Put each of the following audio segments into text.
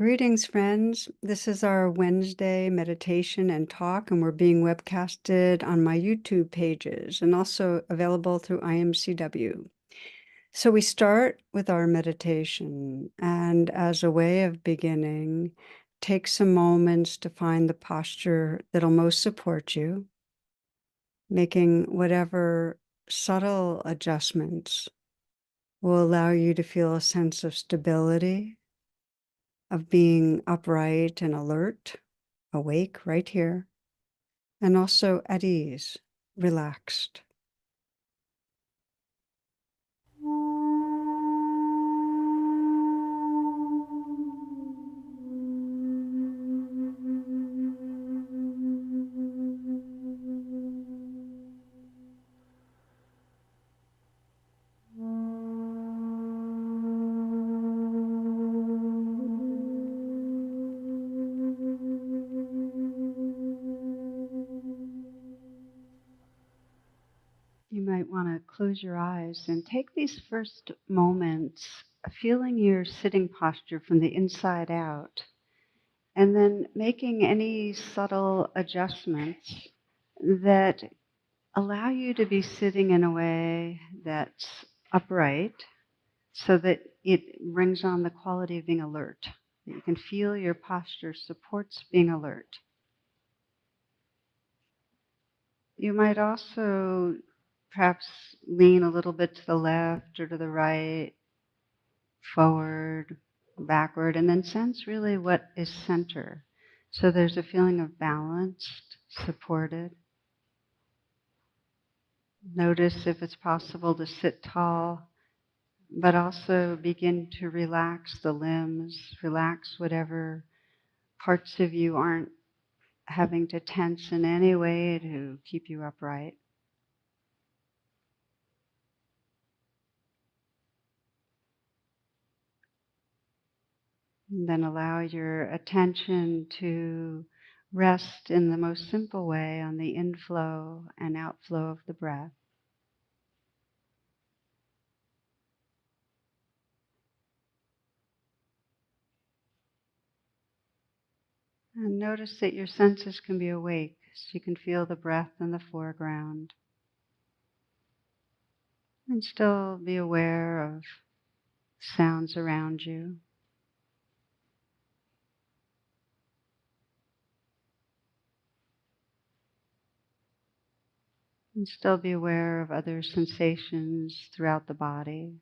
Greetings, friends. This is our Wednesday meditation and talk, and we're being webcasted on my YouTube pages and also available through IMCW. So we start with our meditation, and as a way of beginning, take some moments to find the posture that'll most support you, making whatever subtle adjustments will allow you to feel a sense of stability, of being upright and alert, awake right here, and also at ease, relaxed. You might want to close your eyes and take these first moments feeling your sitting posture from the inside out, and then making any subtle adjustments that allow you to be sitting in a way that's upright so that it brings on the quality of being alert. That you can feel your posture supports being alert. You might also perhaps lean a little bit to the left or to the right, forward, backward, and then sense really what is center. So there's a feeling of balanced, supported. Notice if it's possible to sit tall, but also begin to relax the limbs, relax whatever parts of you aren't having to tense in any way to keep you upright. And then allow your attention to rest in the most simple way on the inflow and outflow of the breath. And notice that your senses can be awake, so you can feel the breath in the foreground. And still be aware of sounds around you. And still be aware of other sensations throughout the body.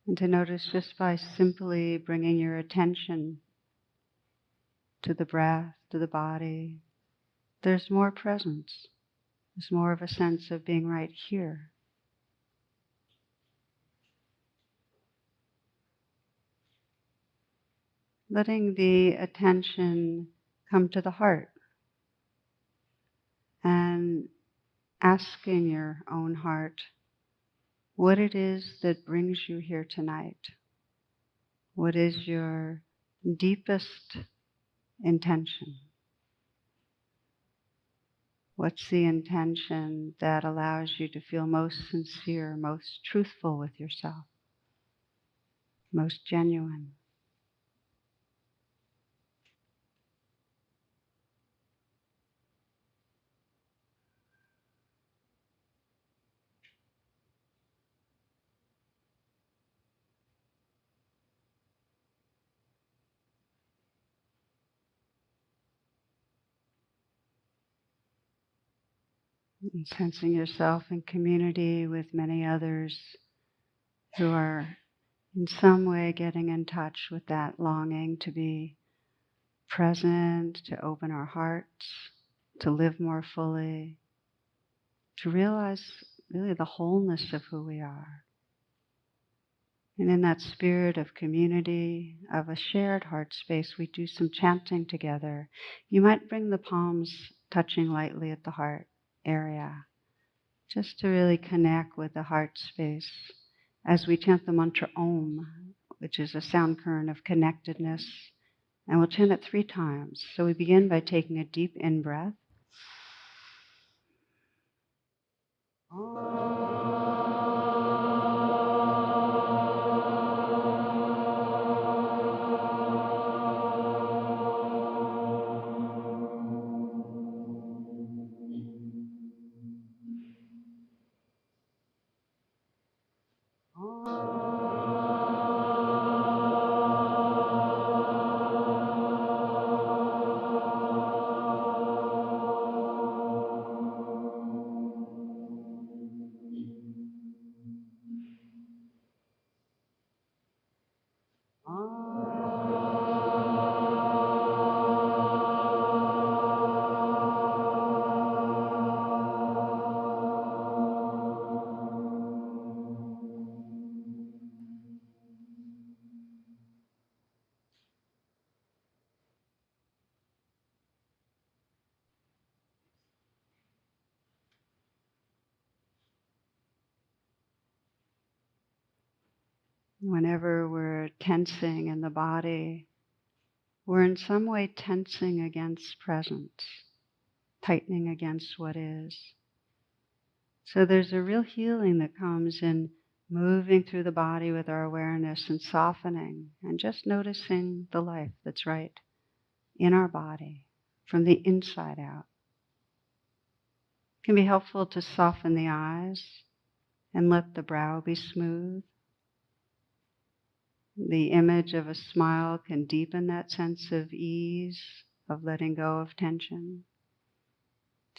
And to notice just by simply bringing your attention to the breath, to the body, there's more presence. There's more of a sense of being right here. Letting the attention come to the heart and asking your own heart what it is that brings you here tonight. What is your deepest intention? What's the intention that allows you to feel most sincere, most truthful with yourself, most genuine? And sensing yourself in community with many others who are in some way getting in touch with that longing to be present, to open our hearts, to live more fully, to realize really the wholeness of who we are. And in that spirit of community, of a shared heart space, we do some chanting together. You might bring the palms touching lightly at the heart area, just to really connect with the heart space as we chant the mantra Om, which is a sound current of connectedness. And we'll chant it 3 times. So we begin by taking a deep in-breath. Whenever we're tensing in the body, we're in some way tensing against presence, tightening against what is. So there's a real healing that comes in moving through the body with our awareness and softening and just noticing the life that's right in our body from the inside out. It can be helpful to soften the eyes and let the brow be smooth. The image of a smile can deepen that sense of ease, of letting go of tension.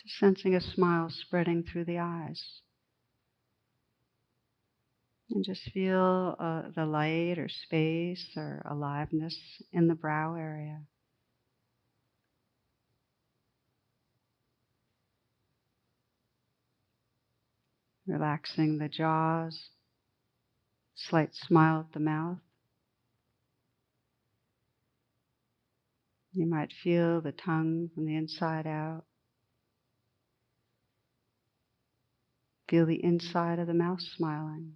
Just sensing a smile spreading through the eyes. And just feel the light or space or aliveness in the brow area. Relaxing the jaws, slight smile at the mouth. You might feel the tongue from the inside out. Feel the inside of the mouth smiling.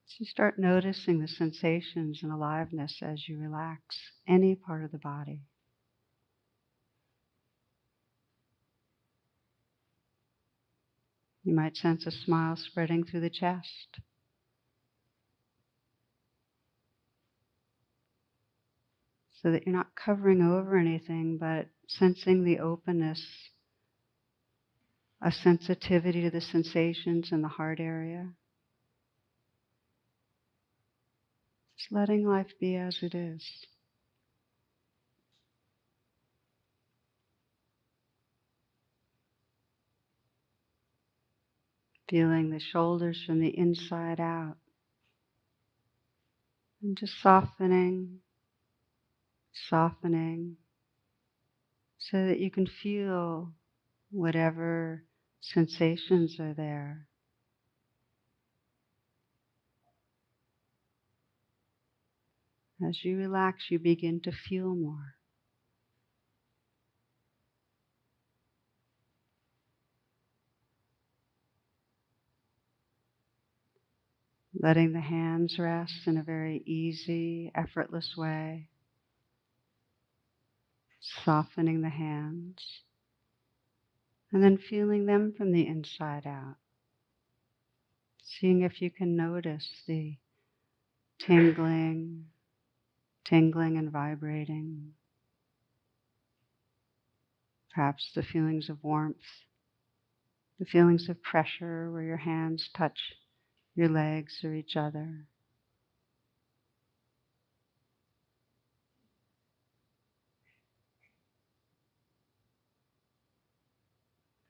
So you start noticing the sensations and aliveness as you relax any part of the body. You might sense a smile spreading through the chest. So that you're not covering over anything, but sensing the openness, a sensitivity to the sensations in the heart area. Just letting life be as it is. Feeling the shoulders from the inside out. And just softening, softening, so that you can feel whatever sensations are there. As you relax, you begin to feel more. Letting the hands rest in a very easy, effortless way. Softening the hands. And then feeling them from the inside out. Seeing if you can notice the tingling and vibrating. Perhaps the feelings of warmth, the feelings of pressure where your hands touch your legs or each other.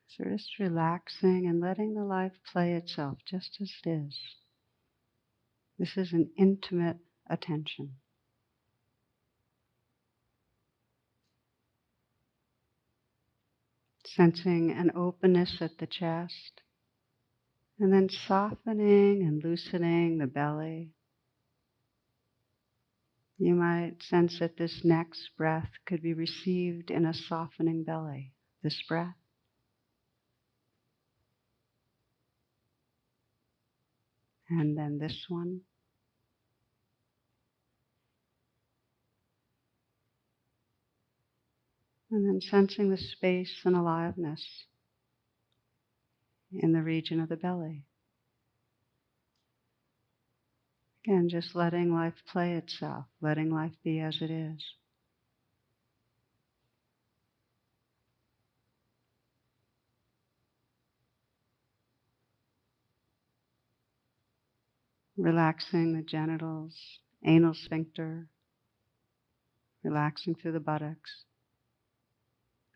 So just relaxing and letting the life play itself just as it is. This is an intimate attention. Sensing an openness at the chest, and then softening and loosening the belly. You might sense that this next breath could be received in a softening belly, this breath. And then this one. And then sensing the space and aliveness in the region of the belly. Again, just letting life play itself, letting life be as it is. Relaxing the genitals, anal sphincter, relaxing through the buttocks.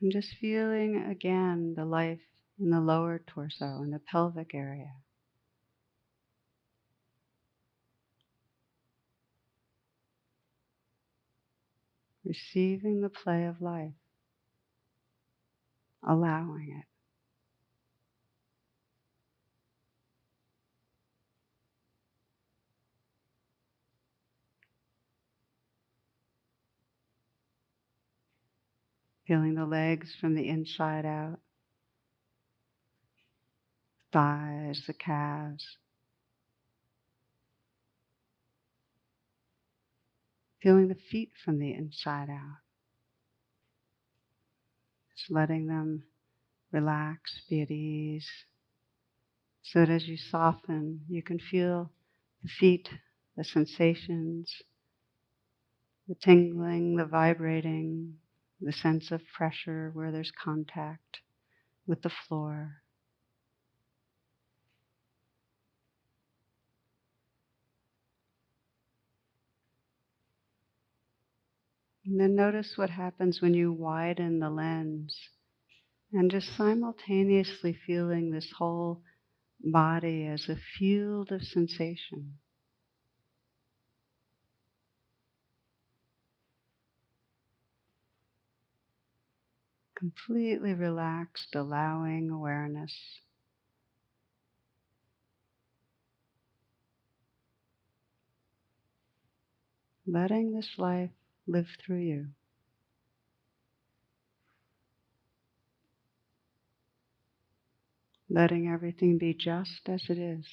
And just feeling again the life in the lower torso, in the pelvic area. Receiving the play of life, allowing it. Feeling the legs from the inside out, thighs, the calves. feeling the feet from the inside out. Just letting them relax, be at ease, so that as you soften, you can feel the feet, the sensations, the tingling, the vibrating, the sense of pressure where there's contact with the floor. And then notice what happens when you widen the lens and just simultaneously feeling this whole body as a field of sensation. Completely relaxed, allowing awareness. Letting this life live through you. Letting everything be just as it is.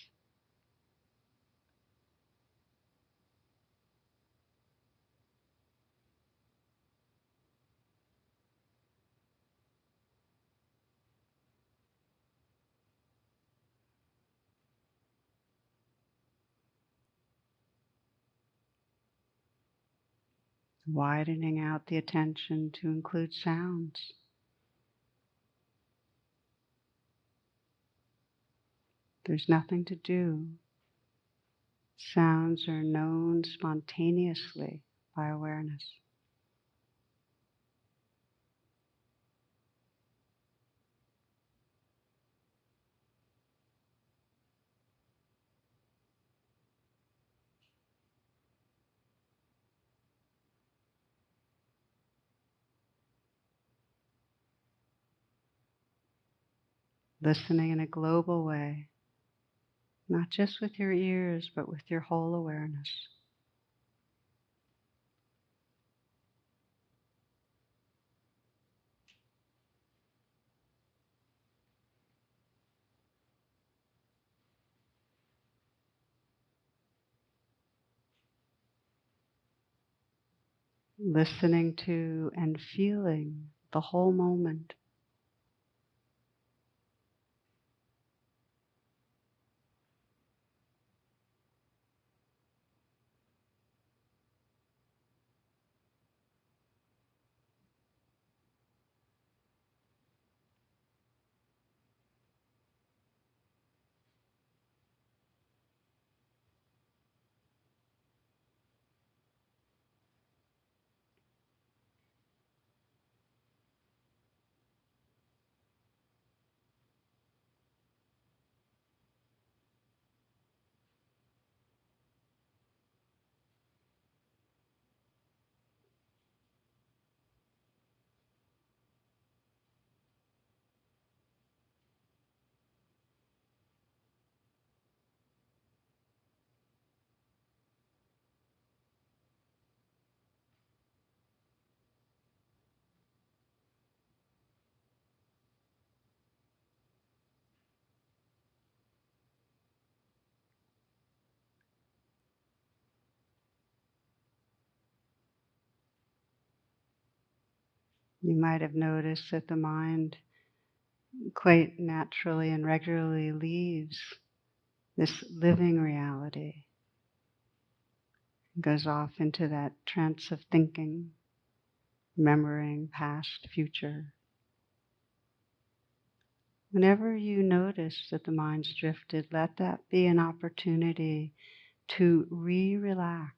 Widening out the attention to include sounds. There's nothing to do. Sounds are known spontaneously by awareness. Listening in a global way, not just with your ears, but with your whole awareness. Listening to and feeling the whole moment. You might have noticed that the mind quite naturally and regularly leaves this living reality and goes off into that trance of thinking, remembering past, future. Whenever you notice that the mind's drifted, let that be an opportunity to relax.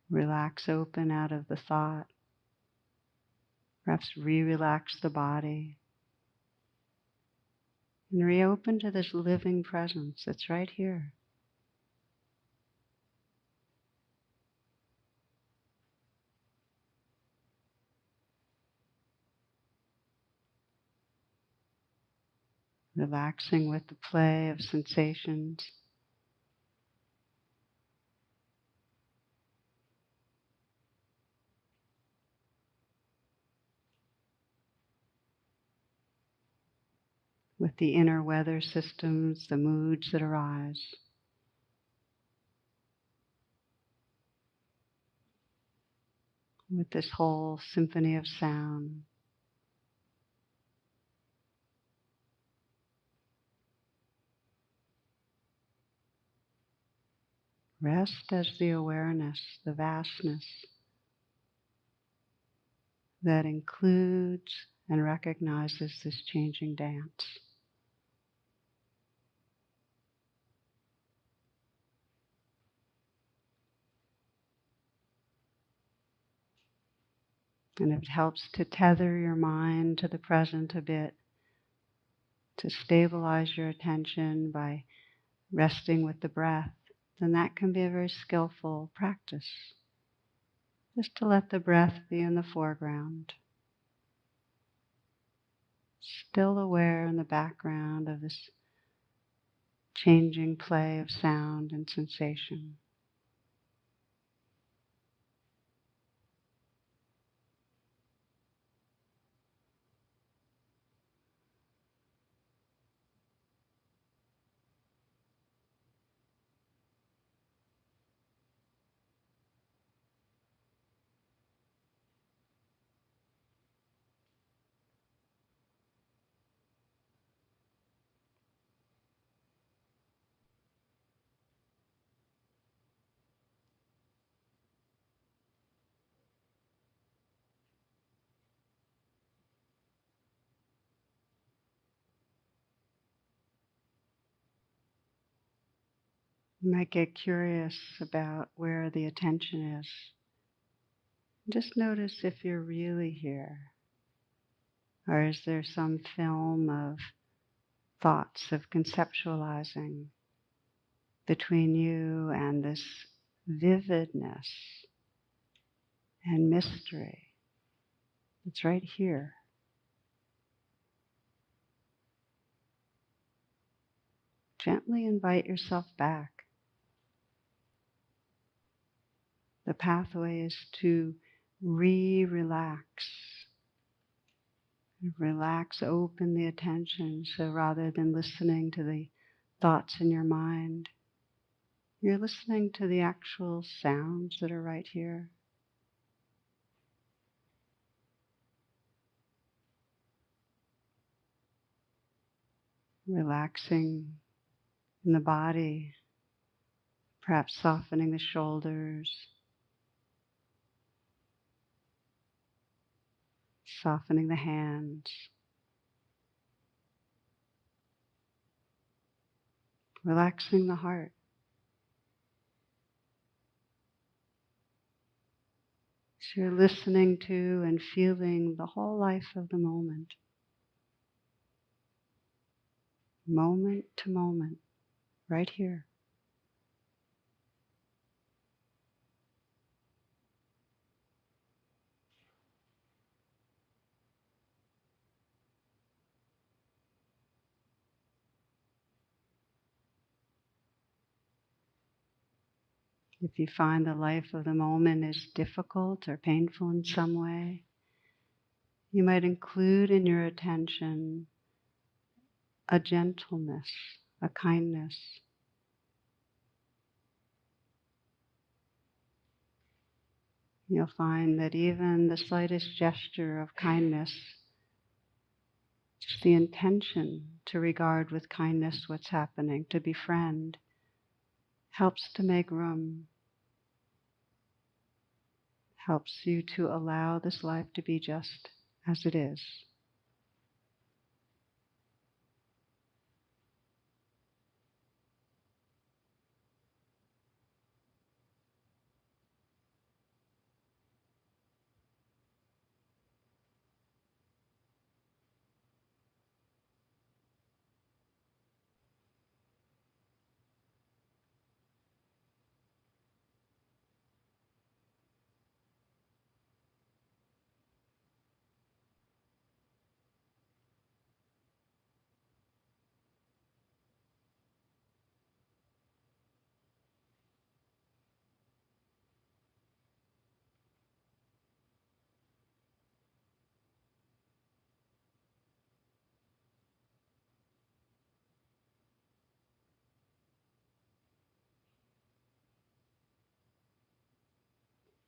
Relax open out of the thought. Perhaps relax the body. And reopen to this living presence that's right here. Relaxing with the play of sensations. With the inner weather systems, the moods that arise. with this whole symphony of sound. Rest as the awareness, the vastness that includes and recognizes this changing dance. And if it helps to tether your mind to the present a bit, to stabilize your attention by resting with the breath, then that can be a very skillful practice. Just to let the breath be in the foreground, still aware in the background of this changing play of sound and sensation. You might get curious about where the attention is. Just notice if you're really here, or is there some film of thoughts of conceptualizing between you and this vividness and mystery that's right here. Gently invite yourself back. The pathway is to relax. Relax, open the attention, so rather than listening to the thoughts in your mind, you're listening to the actual sounds that are right here. Relaxing in the body, perhaps softening the shoulders, softening the hands, relaxing the heart. So you're listening to and feeling the whole life of the moment to moment, right here. If you find the life of the moment is difficult or painful in some way, you might include in your attention a gentleness, a kindness. You'll find that even the slightest gesture of kindness, just the intention to regard with kindness what's happening, to befriend, helps to make room, helps you to allow this life to be just as it is.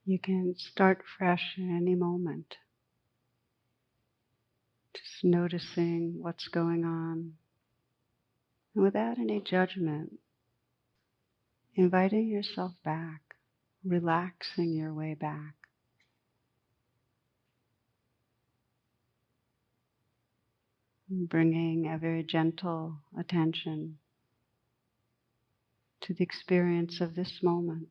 You can start fresh in any moment, just noticing what's going on, and without any judgment, inviting yourself back, relaxing your way back. Bringing a very gentle attention to the experience of this moment.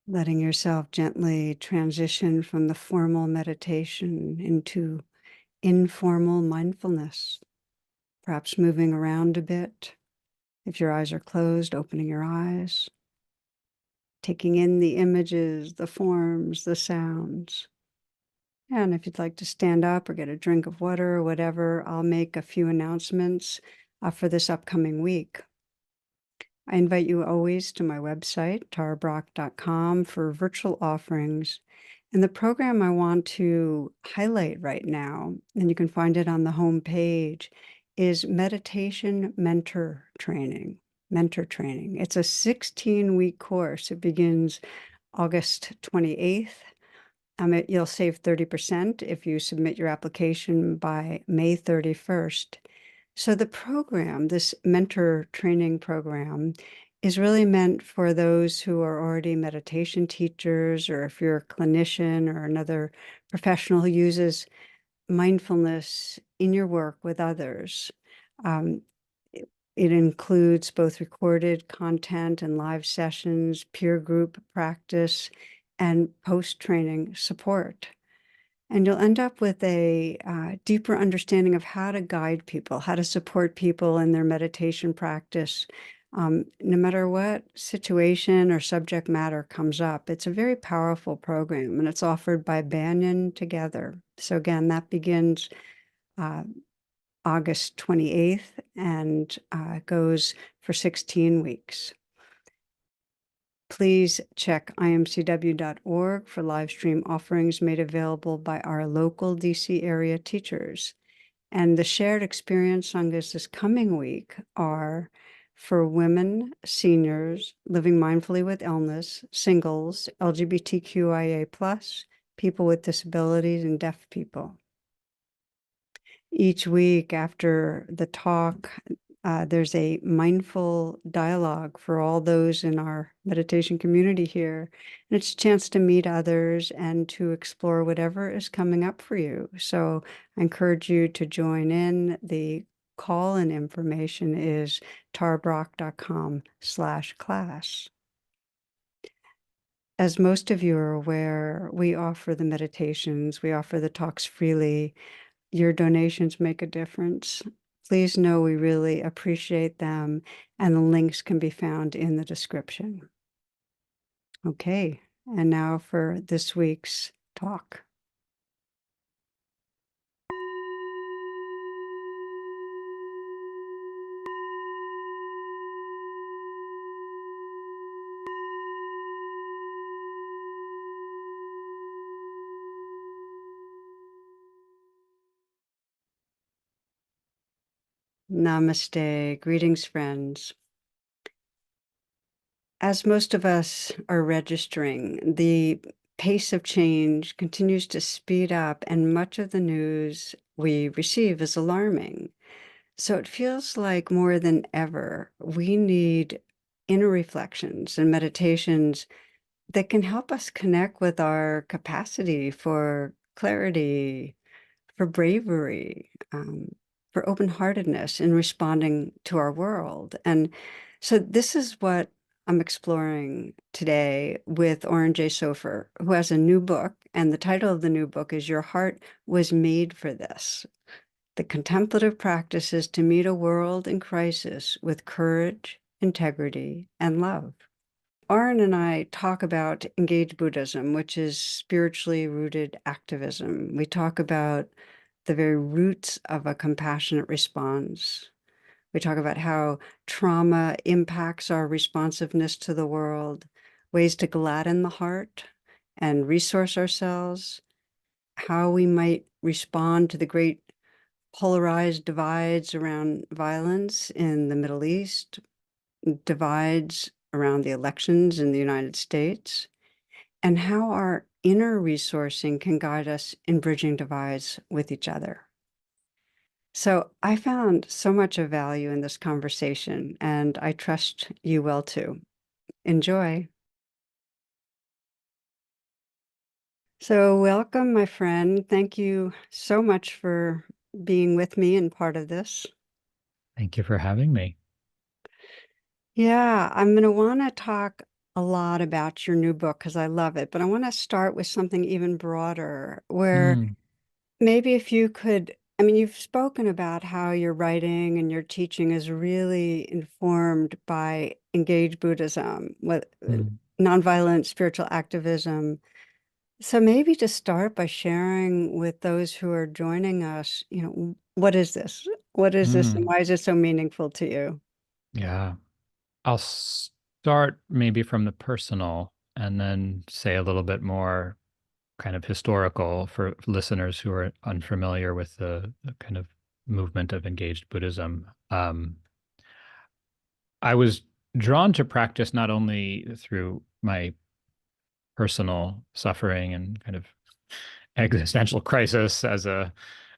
Letting yourself gently transition from the formal meditation into informal mindfulness, perhaps moving around a bit. If your eyes are closed, opening your eyes, taking in the images, the forms, the sounds. And if you'd like to stand up or get a drink of water or whatever, I'll make a few announcements for this upcoming week. I invite you always to my website, tarabrach.com, for virtual offerings. And the program I want to highlight right now, and you can find it on the home page, is Meditation Mentor Training. Mentor Training. It's a 16-week course. It begins August 28th. You'll save 30% if you submit your application by May 31st. So the program, this mentor training program, is really meant for those who are already meditation teachers, or if you're a clinician or another professional who uses mindfulness in your work with others. It includes both recorded content and live sessions, peer group practice, and post-training support. And you'll end up with a deeper understanding of how to guide people, how to support people in their meditation practice, no matter what situation or subject matter comes up. It's a very powerful program, and it's offered by Banyan Together. So again, that begins August 28th and goes for 16 weeks. Please check imcw.org for live stream offerings made available by our local DC area teachers. And the shared experience sanghas this coming week are for women, seniors, living mindfully with illness, singles, LGBTQIA+, people with disabilities, and deaf people. Each week after the talk, there's a mindful dialogue for all those in our meditation community here. And it's a chance to meet others and to explore whatever is coming up for you. So I encourage you to join in. The call-in information is tarabrach.com/class. As most of you are aware, we offer the meditations, we offer the talks freely. Your donations make a difference. Please know we really appreciate them, and the links can be found in the description. Okay, and now for this week's talk. Namaste. Greetings, friends. As most of us are registering, the pace of change continues to speed up, and much of the news we receive is alarming. So it feels like more than ever, we need inner reflections and meditations that can help us connect with our capacity for clarity, for bravery, for open-heartedness in responding to our world. And so this is what I'm exploring today with Oren Jay Sofer, who has a new book, and the title of the new book is Your Heart Was Made for This. the contemplative practices to meet a world in crisis with courage, integrity, and love. Oren and I talk about engaged Buddhism, which is spiritually rooted activism. We talk about the very roots of a compassionate response. We talk about how trauma impacts our responsiveness to the world, ways to gladden the heart and resource ourselves, how we might respond to the great polarized divides around violence in the Middle East, divides around the elections in the United States, and how our inner resourcing can guide us in bridging divides with each other. So I found so much of value in this conversation, and I trust you will too. Enjoy. So welcome, my friend. Thank you so much for being with me and part of this. Thank you for having me. Yeah, I'm going to want to talk a lot about your new book because I love it, but I want to start with something even broader where Mm, maybe if you could, I mean, you've spoken about how your writing and your teaching is really informed by engaged Buddhism, with mm, nonviolent spiritual activism. So maybe to start by sharing with those who are joining us, what is this? What is this, and mm. why is it so meaningful to you? Yeah. I'll start maybe from the personal and then say a little bit more kind of historical for listeners who are unfamiliar with the kind of movement of engaged Buddhism. I was drawn to practice not only through my personal suffering and kind of existential crisis as a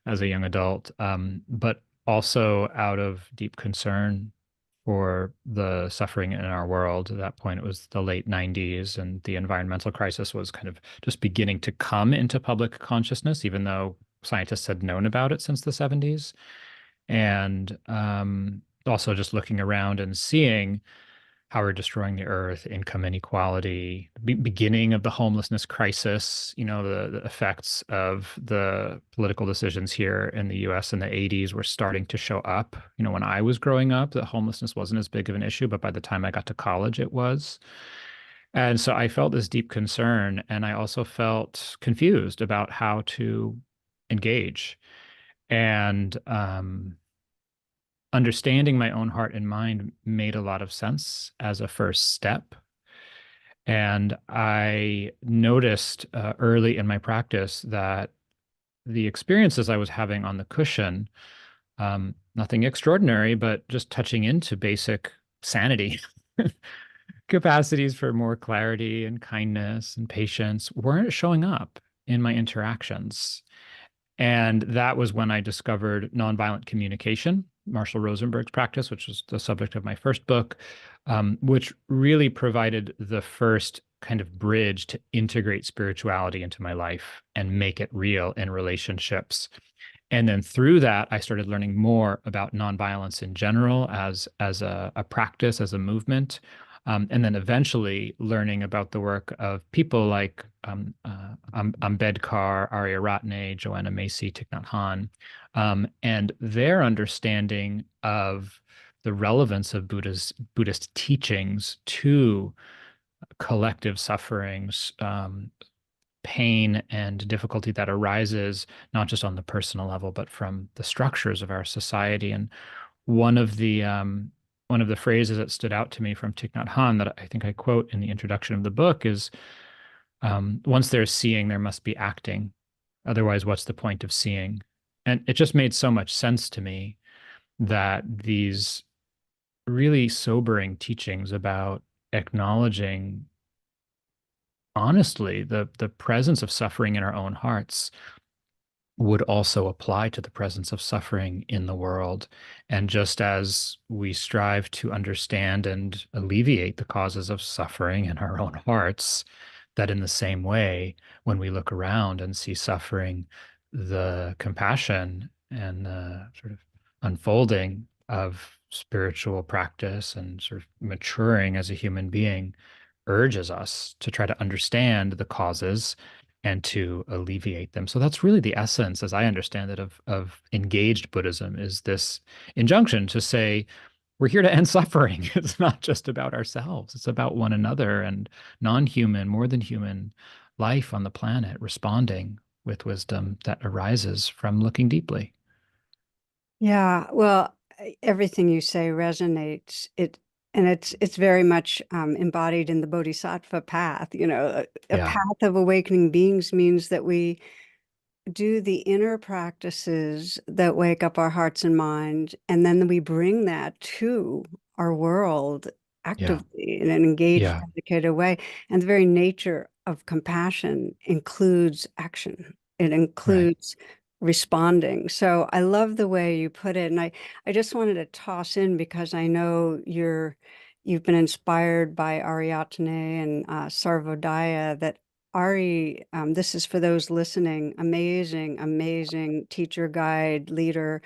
young adult, but also out of deep concern for the suffering in our world. At that point, it was the late 90s, and the environmental crisis was kind of just beginning to come into public consciousness, even though scientists had known about it since the 70s. And also just looking around and seeing how we're destroying the earth, income inequality, beginning of the homelessness crisis, the effects of the political decisions here in the US in the 80s were starting to show up. When I was growing up, the homelessness wasn't as big of an issue, but by the time I got to college, it was. And so I felt this deep concern, and I also felt confused about how to engage. And understanding my own heart and mind made a lot of sense as a first step. And I noticed early in my practice that the experiences I was having on the cushion, nothing extraordinary, but just touching into basic sanity, capacities for more clarity and kindness and patience, weren't showing up in my interactions. And that was when I discovered nonviolent communication, Marshall Rosenberg's practice, which was the subject of my first book, which really provided the first kind of bridge to integrate spirituality into my life and make it real in relationships. And then through that, I started learning more about nonviolence in general as a practice, as a movement. And then eventually learning about the work of people like Ambedkar, Arya Ratne, Joanna Macy, Thich Nhat Hanh, and their understanding of the relevance of Buddhist teachings to collective sufferings, pain and difficulty that arises not just on the personal level, but from the structures of our society. And one of the one of the phrases that stood out to me from Thich Nhat Hanh that I think I quote in the introduction of the book is, "Once there's seeing, there must be acting. Otherwise, what's the point of seeing?" And it just made so much sense to me that these really sobering teachings about acknowledging honestly the presence of suffering in our own hearts would also apply to the presence of suffering in the world. And just as we strive to understand and alleviate the causes of suffering in our own hearts, that in the same way, when we look around and see suffering, the compassion and the sort of unfolding of spiritual practice and sort of maturing as a human being urges us to try to understand the causes and to alleviate them. So that's really the essence, as I understand it, of engaged Buddhism, is this injunction to say, we're here to end suffering. It's not just about ourselves. It's about one another and non-human, more than human life on the planet, responding with wisdom that arises from looking deeply. Yeah, well, everything you say resonates. And it's very much embodied in the Bodhisattva path. A Yeah, path of awakening beings means that we do the inner practices that wake up our hearts and mind, and then we bring that to our world yeah, actively in an engaged, yeah, dedicated way. And the very nature of compassion includes action. It right. includes responding. So I love the way you put it. And I just wanted to toss in because I know you've been inspired by Ariadne and Sarvodaya, that Ari, this is for those listening, amazing, amazing teacher, guide, leader,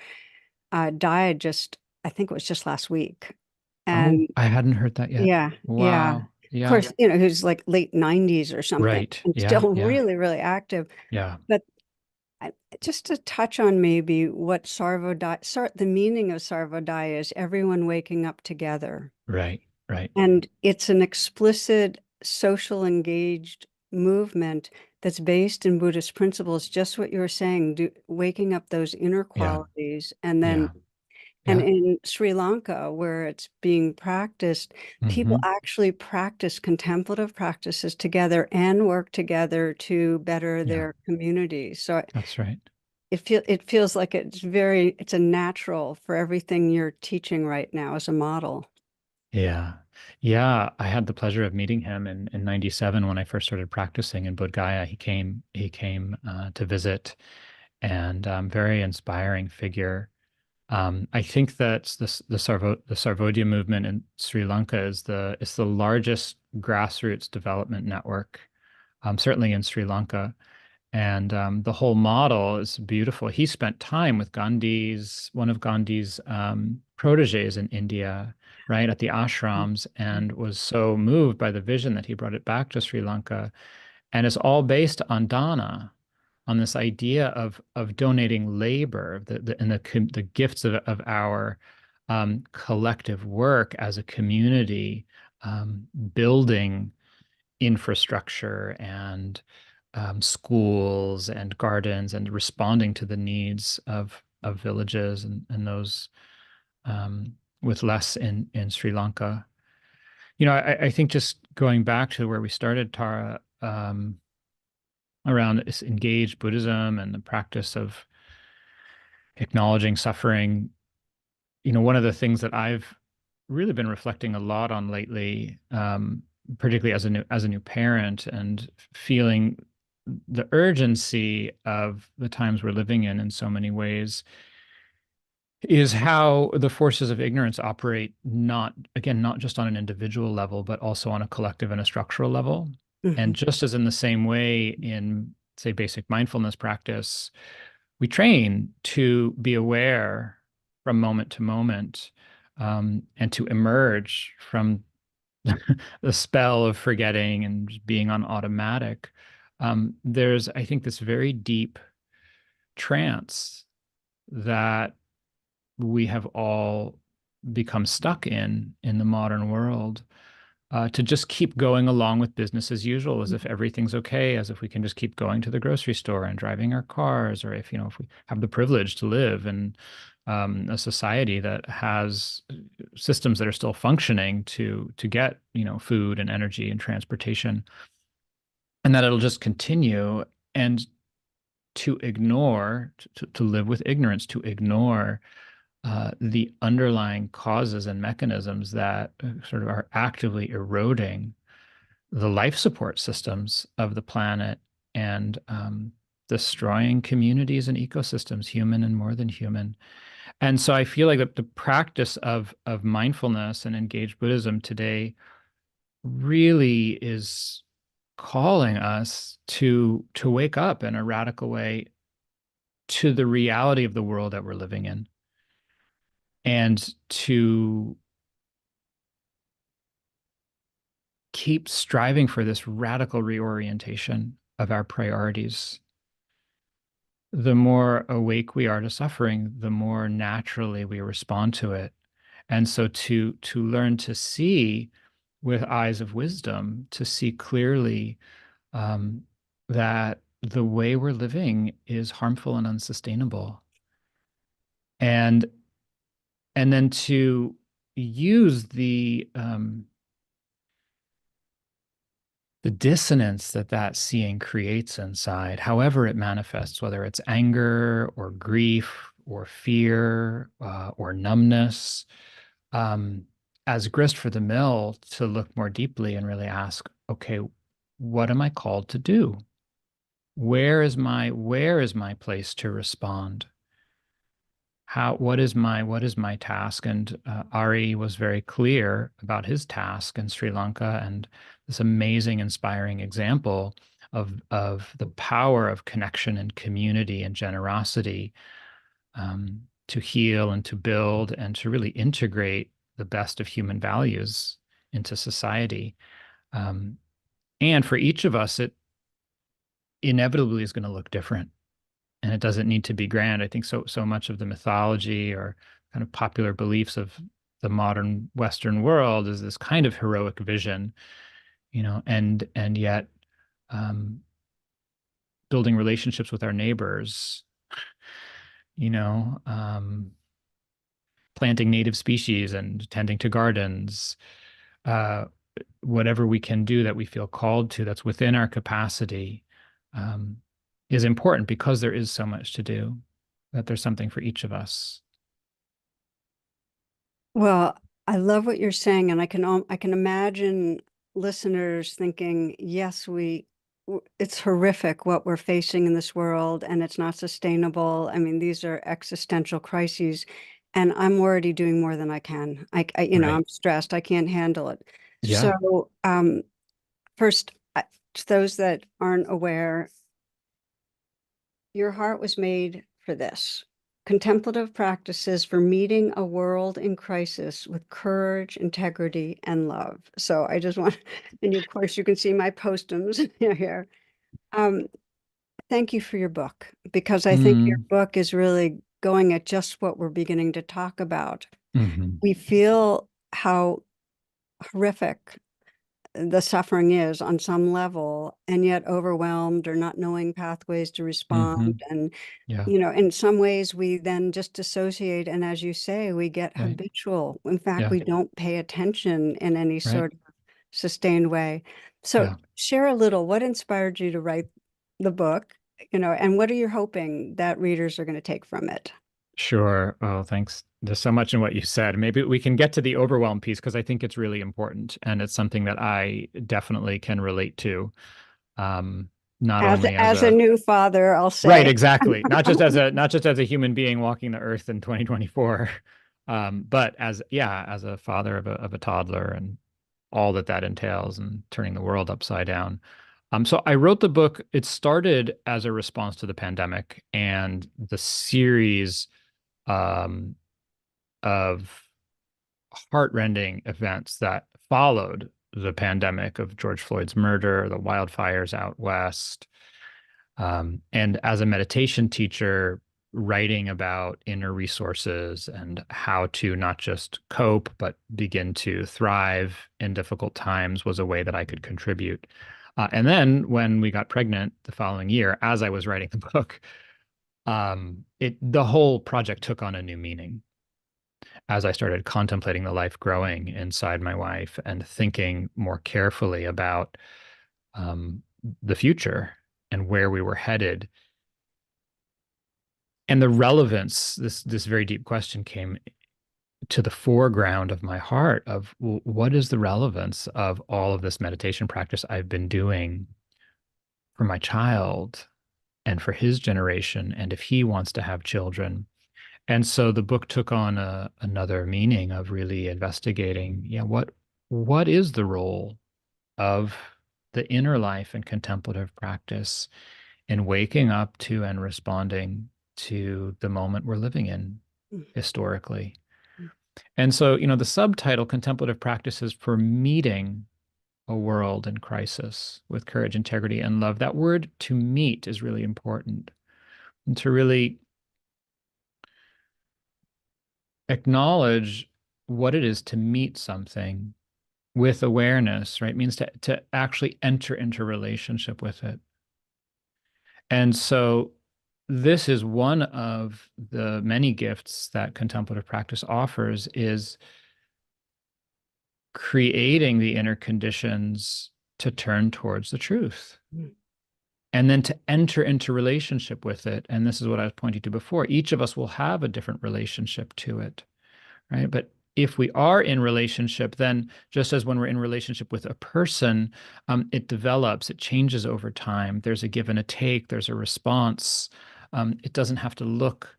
died just, I think it was just last week. Oh, And I hadn't heard that yet. yeah, yeah. Wow. Of Yeah. course, who's like late 90s or something Right. and Yeah. still Yeah. really, really active. Yeah. But I, just to touch on maybe what the meaning of Sarvodaya is everyone waking up together. Right. Right. And it's an explicit, social engaged movement that's based in Buddhist principles, just what you were saying, waking up those inner Yeah. qualities. And then, Yeah. and Yeah. in Sri Lanka, where it's being practiced, people Hmm. actually practice contemplative practices together and work together to better Yeah. their communities. So That's right. it feels like it's a natural for everything you're teaching right now as a model. Yeah. Yeah. I had the pleasure of meeting him in 97 when I first started practicing in Bodh Gaya. He came to visit, and very inspiring figure. I think that the Sarvodaya movement in Sri Lanka is the largest grassroots development network, certainly in Sri Lanka. And the whole model is beautiful. He spent time with one of Gandhi's proteges in India, right, at the ashrams, and was so moved by the vision that he brought it back to Sri Lanka. And it's all based on dana, on this idea of donating labor, the gifts of our collective work as a community, building infrastructure and schools and gardens, and responding to the needs of villages and those with less in Sri Lanka. I think just going back to where we started, Tara, around this engaged Buddhism and the practice of acknowledging suffering. One of the things that I've really been reflecting a lot on lately, particularly as a new parent, and feeling the urgency of the times we're living in so many ways, is how the forces of ignorance operate, not just on an individual level, but also on a collective and a structural level. And Mhm. just as in the same way in, say, basic mindfulness practice, we train to be aware from moment to moment, and to emerge from the spell of forgetting and just being on automatic. There's, I think, this very deep trance that we have all become stuck in the modern world, to just keep going along with business as usual, as if everything's okay, as if we can just keep going to the grocery store and driving our cars, or if we have the privilege to live in a society that has systems that are still functioning to get food and energy and transportation, and that it'll just continue, and to live with ignorance, to ignore the underlying causes and mechanisms that sort of are actively eroding the life support systems of the planet, and destroying communities and ecosystems, human and more than human. And so I feel like the practice of mindfulness and engaged Buddhism today really is calling us to wake up in a radical way to the reality of the world that we're living in, and to keep striving for this radical reorientation of our priorities, the more awake we are to suffering, the more naturally we respond to it. And so to learn to see with eyes of wisdom, to see clearly um, that the way we're living is harmful and unsustainable. And then to use the dissonance that that seeing creates inside, however it manifests, whether it's anger or grief or fear or numbness, um, as grist for the mill, to look more deeply and really ask, okay, what am I called to do? Where is my place to respond? What is my task? And Ari was very clear about his task in Sri Lanka, and this amazing, inspiring example of the power of connection and community and generosity, to heal and to build and to really integrate the best of human values into society. Um, and for each of us, it inevitably is going to look different, and it doesn't need to be grand. I think so much of the mythology or kind of popular beliefs of the modern Western world is this kind of heroic vision, and yet um, building relationships with our neighbors, you know, um, planting native species and tending to gardens, uh, whatever we can do that we feel called to, that's within our capacity, um, is important, because there is so much to do, that there's something for each of us. Well, I love what you're saying, and I can imagine listeners thinking, yes, it's horrific what we're facing in this world, and it's not sustainable. I mean, these are existential crises, and I'm already doing more than I can. Right. I'm stressed. I can't handle it. Yeah. So, first, to those that aren't aware, your heart was made for this. Contemplative practices for meeting a world in crisis with courage, integrity, and love. So I just want, and of course, you can see my postums here. Um, Thank you for your book, because I think your Mm. book is really going at just what we're beginning to talk about. Hmm. We feel how horrific the suffering is on some level, and yet overwhelmed or not knowing pathways to respond. Hmm. And Yeah. in some ways we then just dissociate, and as you say, we get Right. habitual. In fact, Yeah. we don't pay attention in any Right. sort of sustained way. So Yeah. share a little, what inspired you to write the book, and what are you hoping that readers are going to take from it? Sure. Oh, thanks. There's so much in what you said. Maybe we can get to the overwhelm piece, because I think it's really important, and it's something that I definitely can relate to. Um, Not as only as as a a new father, I'll right, say. exactly. Not just as a human being walking the earth in 2024, but as a father of a toddler, and all that that entails, and turning the world upside down. So I wrote the book. It started as a response to the pandemic and the series um, of heartrending events that followed the pandemic, of George Floyd's murder, the wildfires out west, and as a meditation teacher, writing about inner resources and how to not just cope, but begin to thrive in difficult times, was a way that I could contribute. And then when we got pregnant the following year, as I was writing the book, the whole project took on a new meaning, as I started contemplating the life growing inside my wife and thinking more carefully about um, the future and where we were headed. And the relevance, this very deep question, came to the foreground of my heart of, well, what is the relevance of all of this meditation practice I've been doing for my child and for his generation, and if he wants to have children? And so the book took on another meaning of really investigating, yeah, what is the role of the inner life and contemplative practice in waking up to and responding to the moment we're living in historically. And so, the subtitle, Contemplative Practices for Meeting a world in crisis with courage, integrity, and love. That word to meet is really important, and to really acknowledge what it is to meet something with awareness, right? Means to actually enter into relationship with it. And so this is one of the many gifts that contemplative practice offers, is creating the inner conditions to turn towards the truth. And then to enter into relationship with it. And this is what I was pointing to before. Each of us will have a different relationship to it, right? But if we are in relationship, then just as when we're in relationship with a person, it develops, it changes over time. There's a give and a take, there's a response. It doesn't have to look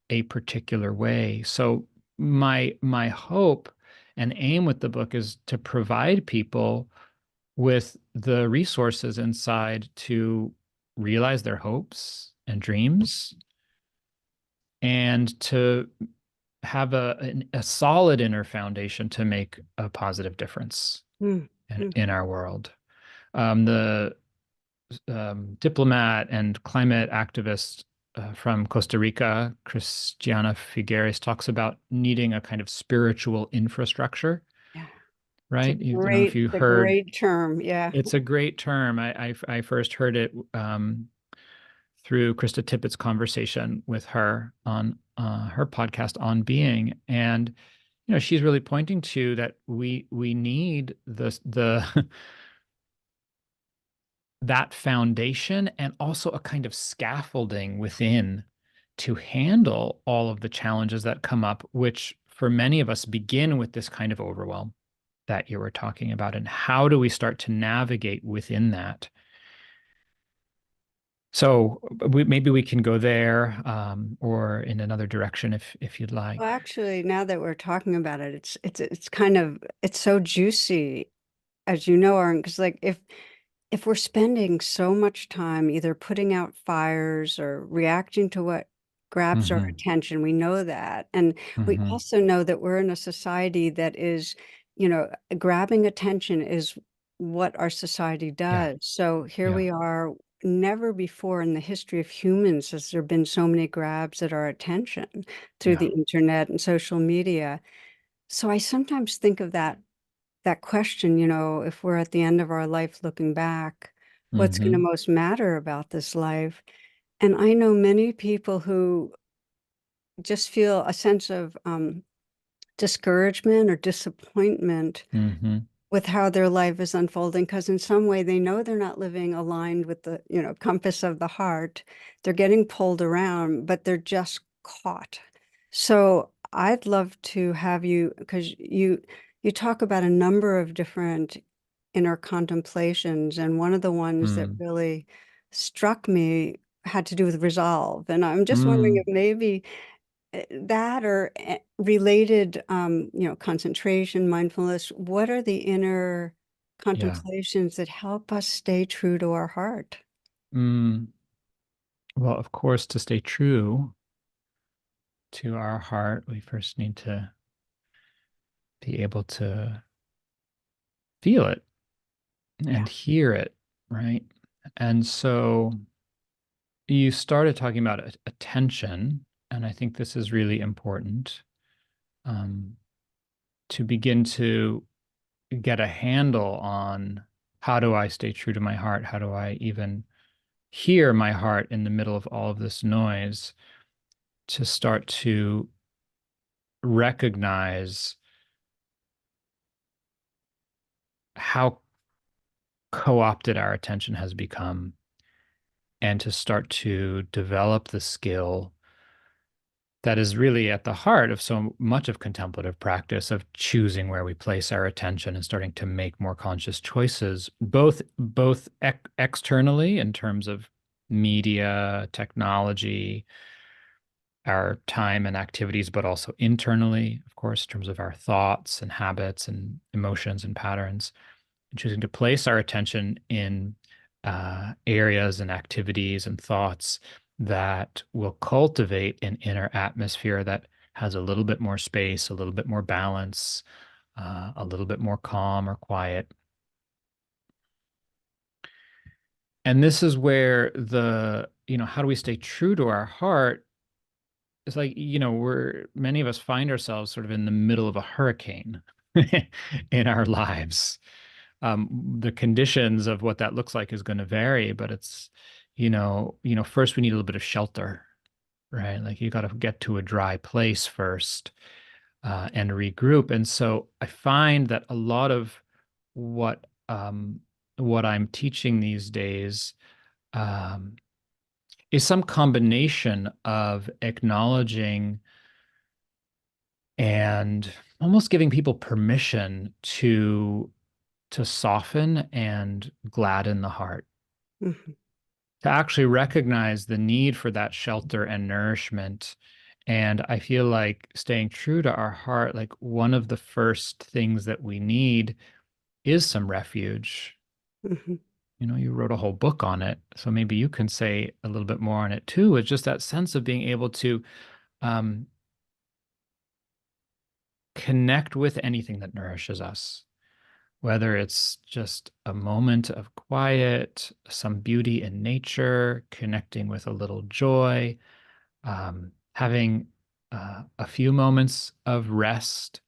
a particular way. So my hope and aim with the book is to provide people with the resources inside to realize their hopes and dreams, and to have a solid inner foundation to make a positive difference in our world. The diplomat and climate activist from Costa Rica, Christiana Figueres, talks about needing a kind of spiritual infrastructure, Yeah. right? It's You don't know if you a heard. great term. Yeah. It's a great term. I first heard it through Krista Tippett's conversation with her on her podcast On Being, and she's really pointing to that we need the that foundation, and also a kind of scaffolding within to handle all of the challenges that come up, which for many of us begin with this kind of overwhelm that you were talking about. And how do we start to navigate within that? So maybe we can go there, or in another direction if you'd like. Well, actually, now that we're talking about it, it's kind of, it's so juicy, as you know, Aaron, because like if we're spending so much time either putting out fires or reacting to what grabs our Hmm. attention, we know that. And we Hmm. also know that we're in a society that is, grabbing attention is what our society Yeah. does. So here Yeah. we are. Never before in the history of humans has there been so many grabs at our attention through Yeah. the internet and social media. So I sometimes think of that question, if we're at the end of our life looking back, what's going to Hmm. most matter about this life? And I know many people who just feel a sense of discouragement or disappointment Hmm. with how their life is unfolding, because in some way they know they're not living aligned with the compass of the heart. They're getting pulled around, but they're just caught. So I'd love to have you, because you talk about a number of different inner contemplations, and one of the ones that Mm. really struck me had to do with resolve. And I'm just wondering Mm. if maybe that or related, concentration, mindfulness, what are the inner Yeah. contemplations that help us stay true to our heart? Mm. Well, of course, to stay true to our heart, we first need to be able to feel it Yeah, and hear it, right? And so you started talking about attention, and I think this is really important, um, to begin to get a handle on, how do I stay true to my heart? How do I even hear my heart in the middle of all of this noise? To start to recognize how co-opted our attention has become, and to start to develop the skill that is really at the heart of so much of contemplative practice, of choosing where we place our attention and starting to make more conscious choices, both externally in terms of media, technology, our time and activities, but also internally, of course, in terms of our thoughts and habits and emotions and patterns, and choosing to place our attention in areas and activities and thoughts that will cultivate an inner atmosphere that has a little bit more space, a little bit more balance, a little bit more calm or quiet. And this is where how do we stay true to our heart? It's like, many of us find ourselves sort of in the middle of a hurricane in our lives. The conditions of what that looks like is going to vary, but it's, first we need a little bit of shelter, right? Like you got to get to a dry place first, and regroup. And so I find that a lot of what what I'm teaching these days um, is some combination of acknowledging and almost giving people permission to soften and gladden the heart, Mhm. to actually recognize the need for that shelter and nourishment. And I feel like staying true to our heart, like one of the first things that we need is some refuge. Mhm. You wrote a whole book on it, so maybe you can say a little bit more on it too. It's just that sense of being able to um, connect with anything that nourishes us, whether it's just a moment of quiet, some beauty in nature, connecting with a little joy, having a few moments of rest,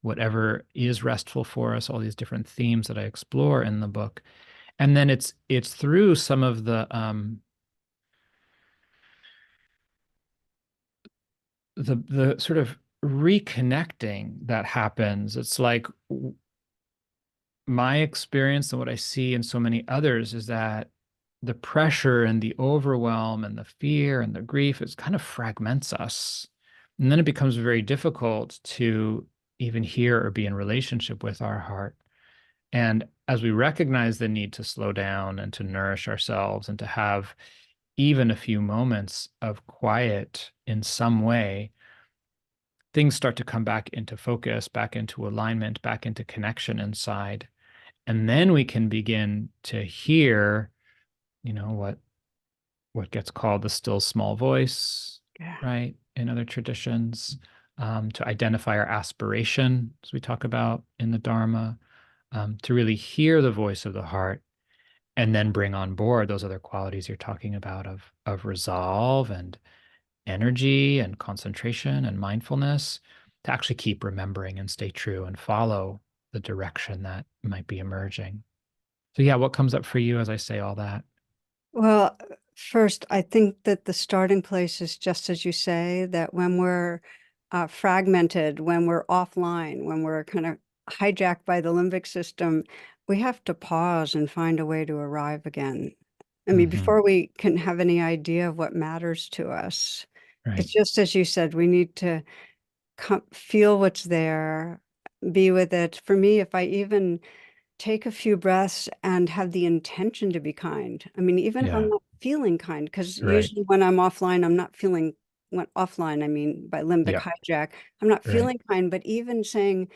whatever is restful for us, all these different themes that I explore in the book. And then it's through some of the sort of reconnecting that happens. It's like my experience and what I see in so many others is that the pressure and the overwhelm and the fear and the grief is kind of fragments us. And then it becomes very difficult to even hear or be in relationship with our heart. And as we recognize the need to slow down and to nourish ourselves and to have even a few moments of quiet in some way, things start to come back into focus, back into alignment, back into connection inside. And then we can begin to hear, what gets called the still small voice, Yeah. right? In other traditions, to identify our aspiration, as we talk about in the Dharma, to really hear the voice of the heart, and then bring on board those other qualities you're talking about of resolve and energy and concentration and mindfulness, to actually keep remembering and stay true and follow the direction that might be emerging. So yeah, what comes up for you as I say all that? Well, first, I think that the starting place is just as you say, that when we're fragmented, when we're offline, when we're kind of hijacked by the limbic system, we have to pause and find a way to arrive again. I mean, Hmm. before we can have any idea of what matters to us, Right. it's just as you said, we need to feel what's there, be with it. For me, if I even take a few breaths and have the intention to be kind. I mean, even if I'm Yeah. not feeling kind, because Right. usually when I'm offline, I'm not feeling when offline, I mean by limbic Yep. hijack, I'm not Right. feeling kind, but even saying,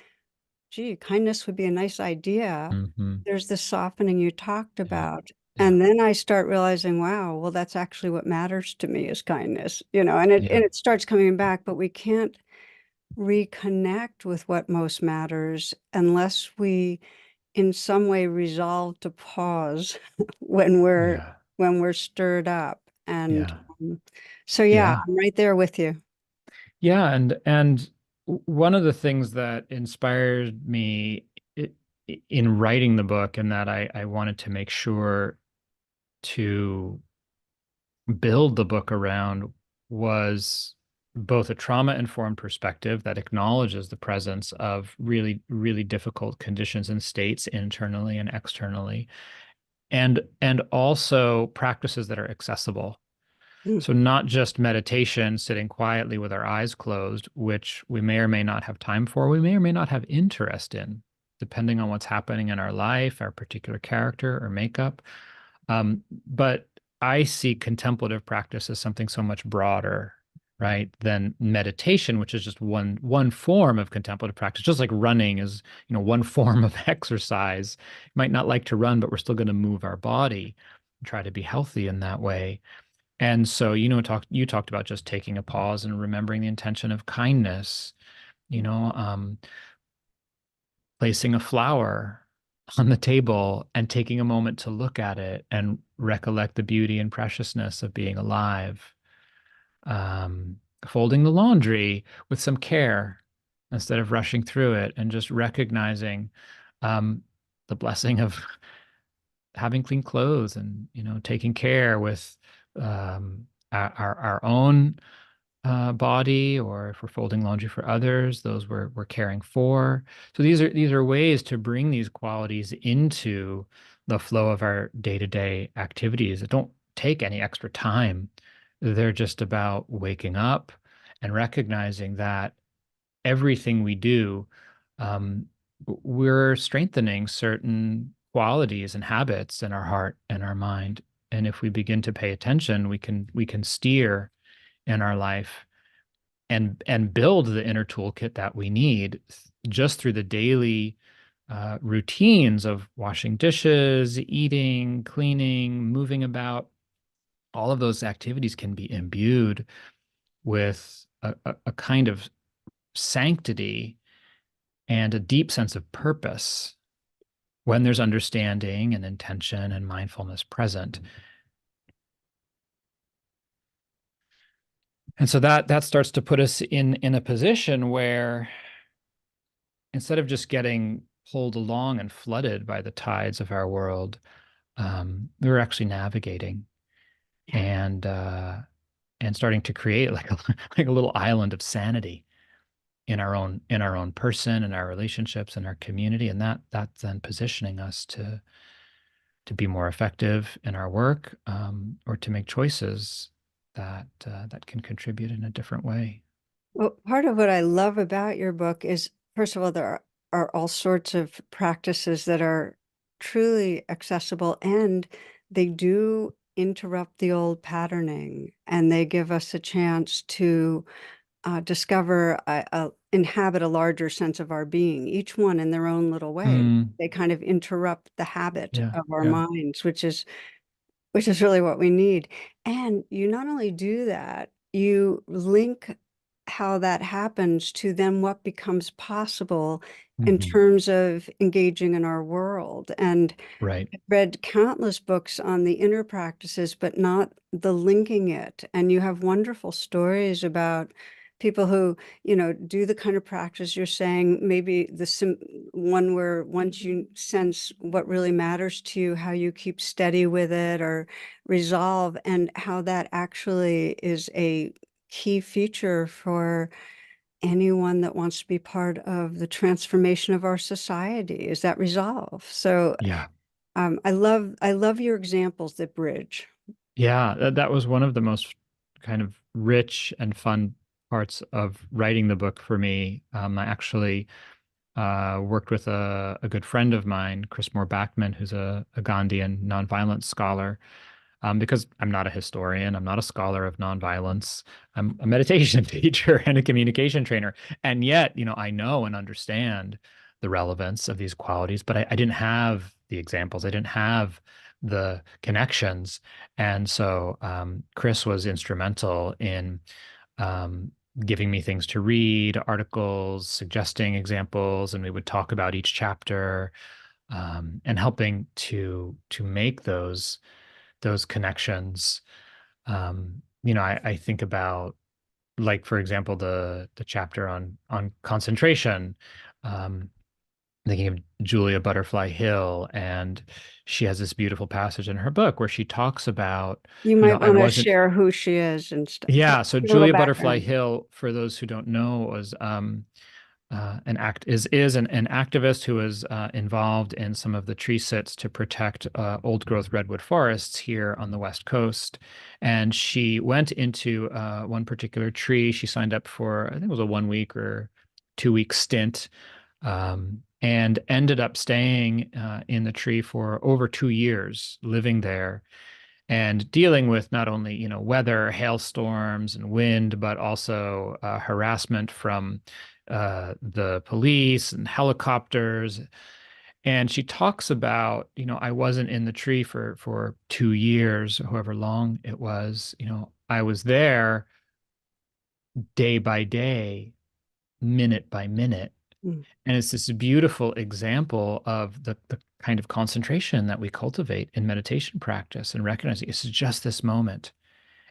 gee, kindness would be a nice idea. Hmm. There's this softening you talked Yeah. about. Yeah. And then I start realizing, wow, well, that's actually what matters to me is kindness, and Yeah. it starts coming back, but we can't reconnect with what most matters unless we in some way resolve to pause when we're Yeah. stirred up. And Yeah. so yeah, Yeah. I'm right there with you. Yeah. And one of the things that inspired me i- in writing the book, and that I wanted to make sure to build the book around, was both a trauma-informed perspective that acknowledges the presence of really, really difficult conditions and states internally and externally, and also practices that are accessible. Mm, So not just meditation, sitting quietly with our eyes closed, which we may or may not have time for, we may or may not have interest in, depending on what's happening in our life, our particular character or makeup. But I see contemplative practice as something so much broader, right, than meditation, which is just one form of contemplative practice. Just like running is, one form of exercise. You might not like to run, but we're still going to move our body and try to be healthy in that way. And so, you talked about just taking a pause and remembering the intention of kindness, you know, placing a flower on the table and taking a moment to look at it and recollect the beauty and preciousness of being alive. Um, Folding the laundry with some care instead of rushing through it, and just recognizing um, the blessing of having clean clothes, and taking care with our own body, or if we're folding laundry for others, those we're caring for. So these are ways to bring these qualities into the flow of our day-to-day activities that don't take any extra time. They're just about waking up and recognizing that everything we do, um, we're strengthening certain qualities and habits in our heart and our mind. And if we begin to pay attention, we can steer in our life and build the inner toolkit that we need just through the daily routines of washing dishes, eating, cleaning, moving about. All of those activities can be imbued with a kind of sanctity and a deep sense of purpose when there's understanding and intention and mindfulness present. And so that starts to put us in a position where, instead of just getting pulled along and flooded by the tides of our world, we're actually navigating and starting to create like a like a little island of sanity in our own person, in our relationships, in our community, and that's then positioning us to be more effective in our work, or to make choices that can contribute in a different way. Well, part of what I love about your book is, first of all, are all sorts of practices that are truly accessible, and they do interrupt the old patterning, and they give us a chance to discover, inhabit a larger sense of our being, each one in their own little way. Mm, They kind of interrupt the habit yeah, of our yeah, minds, which is really what we need. And you not only do that, you link how that happens to then what becomes possible in hmm, terms of engaging in our world. And right, I've read countless books on the inner practices, but not the linking it. And you have wonderful stories about people who, do the kind of practice you're saying, maybe one where once you sense what really matters to you, how you keep steady with it or resolve, and how that actually is a key feature for anyone that wants to be part of the transformation of our society, is that resolve. So yeah. I love your examples that bridge. Yeah, that was one of the most kind of rich and fun parts of writing the book for me. I actually worked with a good friend of mine, Chris Moore Backman, who's a Gandhian nonviolence scholar, because I'm not a historian, I'm not a scholar of nonviolence. I'm a meditation teacher and a communication trainer. And yet, I know and understand the relevance of these qualities, but I didn't have the examples, I didn't have the connections. And so Chris was instrumental in giving me things to read, articles, suggesting examples, and we would talk about each chapter, and helping to make those connections. I think about, like, for example, the chapter on concentration. Um, Thinking of Julia Butterfly Hill, and she has this beautiful passage in her book where she talks about, You you know, might I want to wasn't. share who she is and stuff. Yeah, so Give a little Julia Butterfly background. Hill, for those who don't know, was an activist who was involved in some of the tree sits to protect old growth redwood forests here on the West Coast. And she went into one particular tree. She signed up for, I think it was a 1 week or 2 week stint, and ended up staying in the tree for over 2 years, living there and dealing with not only weather, hailstorms, and wind, but also harassment from the police and helicopters. And she talks about, I wasn't in the tree for 2 years, however long it was. I was there day by day, minute by minute, Mm. And it's this beautiful example of the kind of concentration that we cultivate in meditation practice and recognizing it's just this moment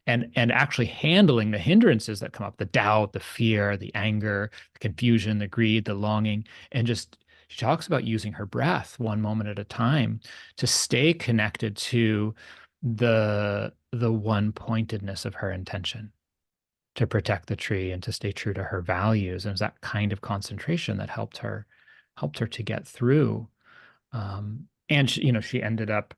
and actually handling the hindrances that come up, the doubt, the fear, the anger, the confusion, the greed, the longing, and just she talks about using her breath one moment at a time to stay connected to the one pointedness of her intention to protect the tree and to stay true to her values. And it was that kind of concentration that helped her to get through. And she ended up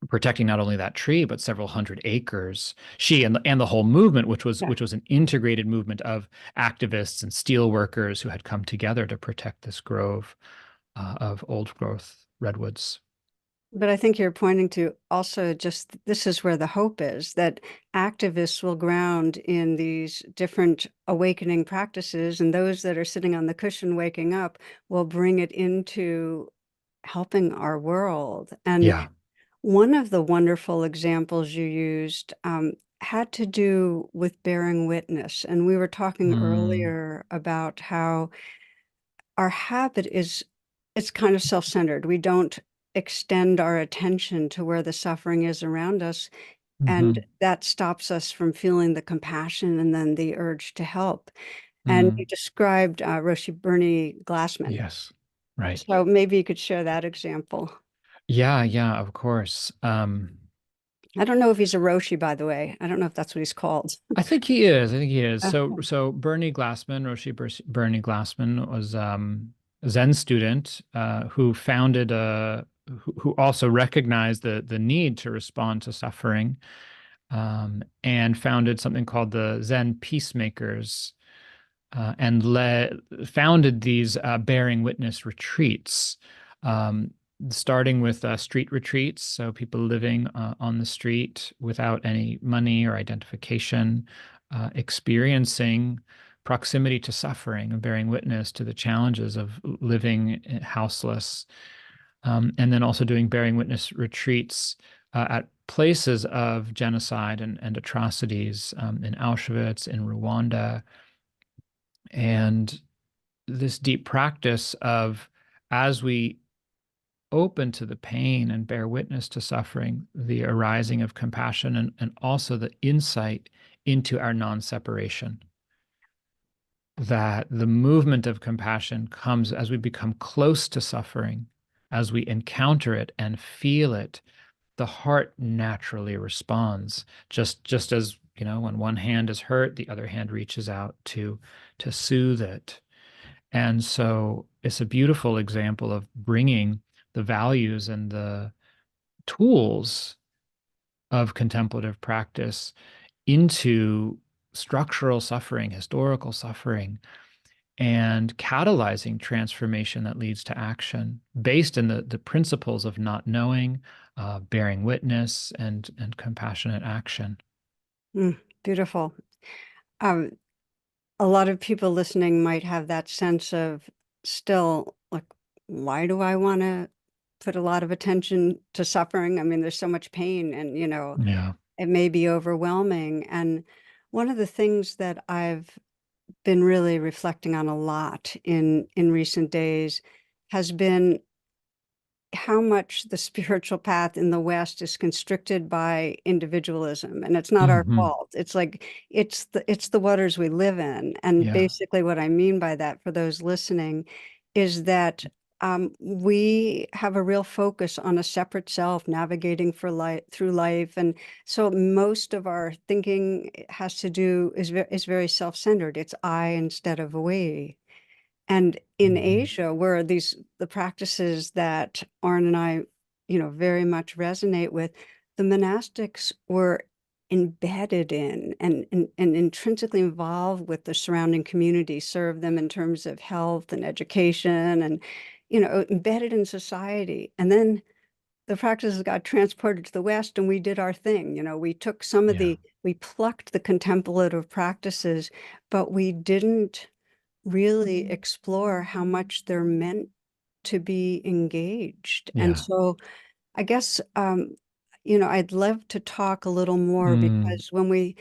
protecting not only that tree but several hundred acres. She and the whole movement, Yeah. which was an integrated movement of activists and steel workers who had come together to protect this grove of old growth redwoods. But I think you're pointing to also just this is where the hope is that activists will ground in these different awakening practices, and those that are sitting on the cushion waking up will bring it into helping our world. And Yeah. one of the wonderful examples you used had to do with bearing witness. And we were talking Mm, earlier about how our habit is it's kind of self-centered. We don't extend our attention to where the suffering is around us, and hmm that stops us from feeling the compassion and then the urge to help. And you mm, described Roshi Bernie Glassman. yes. Right. So maybe you could share that example. Yeah, yeah, of course. I don't know if he's a Roshi, by the way. I don't know if that's what he's called. I think he is. I think he is. So, Okay. so Bernie Glassman, Bernie Glassman was a Zen student who founded who also recognized the need to respond to suffering, and founded something called the Zen Peacemakers, and founded these bearing witness retreats, um, starting with street retreats, so people living on the street without any money or identification, experiencing proximity to suffering and bearing witness to the challenges of living houseless, and then also doing bearing witness retreats at places of genocide and atrocities, in Auschwitz, in Rwanda, and this deep practice of as we open to the pain and bear witness to suffering, the arising of compassion and also the insight into our non separation. That the movement of compassion comes as we become close to suffering, as we encounter it and feel it, the heart naturally responds. Just as, when one hand is hurt, the other hand reaches out to soothe it. And so it's a beautiful example of bringing the values and the tools of contemplative practice into structural suffering, historical suffering, and catalyzing transformation that leads to action based in the principles of not knowing, bearing witness, and compassionate action. Mm, beautiful. Um, a lot of people listening might have that sense of still like, why do I want to put a lot of attention to suffering? I mean, there's so much pain and, Yeah. it may be overwhelming. And one of the things that I've been really reflecting on a lot in recent days has been how much the spiritual path in the West is constricted by individualism, and it's not our Hmm. fault. It's like it's the waters we live in, and Yeah. basically what I mean by that for those listening is that we have a real focus on a separate self navigating for life through life, and so most of our thinking has to do is very self-centered. It's I instead of we. And in Hmm. Asia, where the practices that Oren and I, very much resonate with, the monastics were embedded in and intrinsically involved with the surrounding community, served them in terms of health and education and, embedded in society. And then the practices got transported to the West and we did our thing. We took Yeah. we plucked the contemplative practices, but we didn't really explore how much they're meant to be engaged. And Yeah. so I guess, I'd love to talk a little more Mm. because when we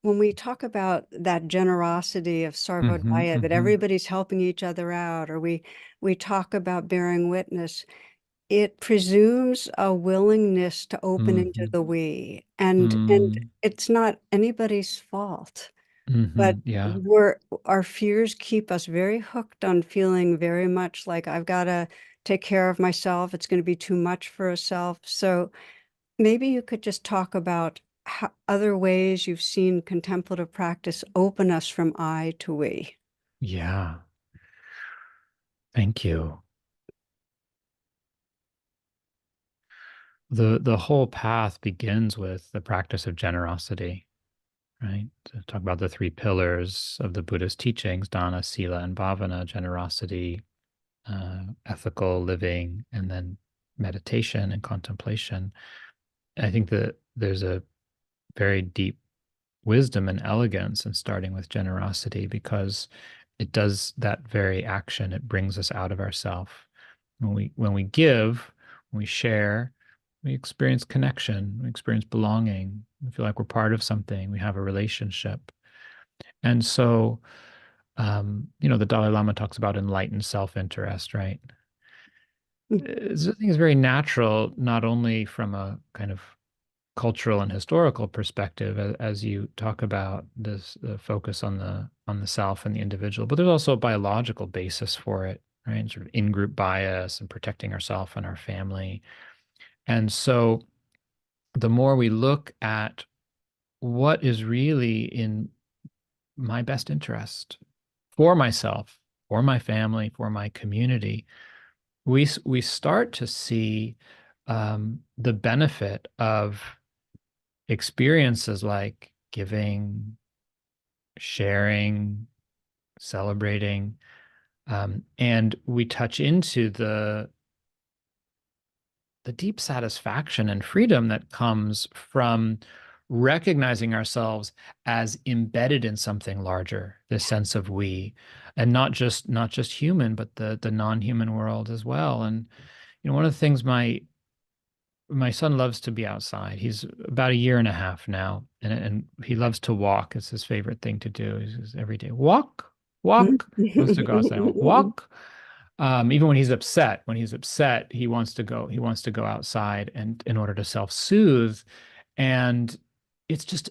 when we talk about that generosity of Hmm. sarvodaya, that Hmm. everybody's helping each other out, or we talk about bearing witness, it presumes a willingness to open into Hmm. the we, and it's not anybody's fault. But Yeah. our fears keep us very hooked on feeling very much like I've got to take care of myself. It's going to be too much for a self. So maybe you could just talk about how, other ways you've seen contemplative practice open us from I to we. Yeah. Thank you. The whole path begins with the practice of generosity, right? To talk about the three pillars of the Buddhist teachings, dana, sila, and bhavana, generosity, ethical living, and then meditation and contemplation. I think that there's a very deep wisdom and elegance in starting with generosity because it does that very action. It brings us out of ourself. When we give, when we share, we experience connection, we experience belonging, we feel like we're part of something, we have a relationship. And so the Dalai Lama talks about enlightened self-interest, right? I think it's very natural, not only from a kind of cultural and historical perspective, as you talk about this the focus on the self and the individual, but there's also a biological basis for it, right? Sort of in-group bias and protecting ourselves and our family. And so the more we look at what is really in my best interest for myself, for my family, for my community, we start to see the benefit of experiences like giving, sharing, celebrating, and we touch into the deep satisfaction and freedom that comes from recognizing ourselves as embedded in something larger, this sense of we, and not just human, but the non-human world as well. And one of the things my son loves to be outside. He's about a year and a half now, and he loves to walk. It's his favorite thing to do. He says every day, walk, walk. He wants to go outside and walk. Even when he's upset, he wants to go. He wants to go outside, and in order to self-soothe. And it's just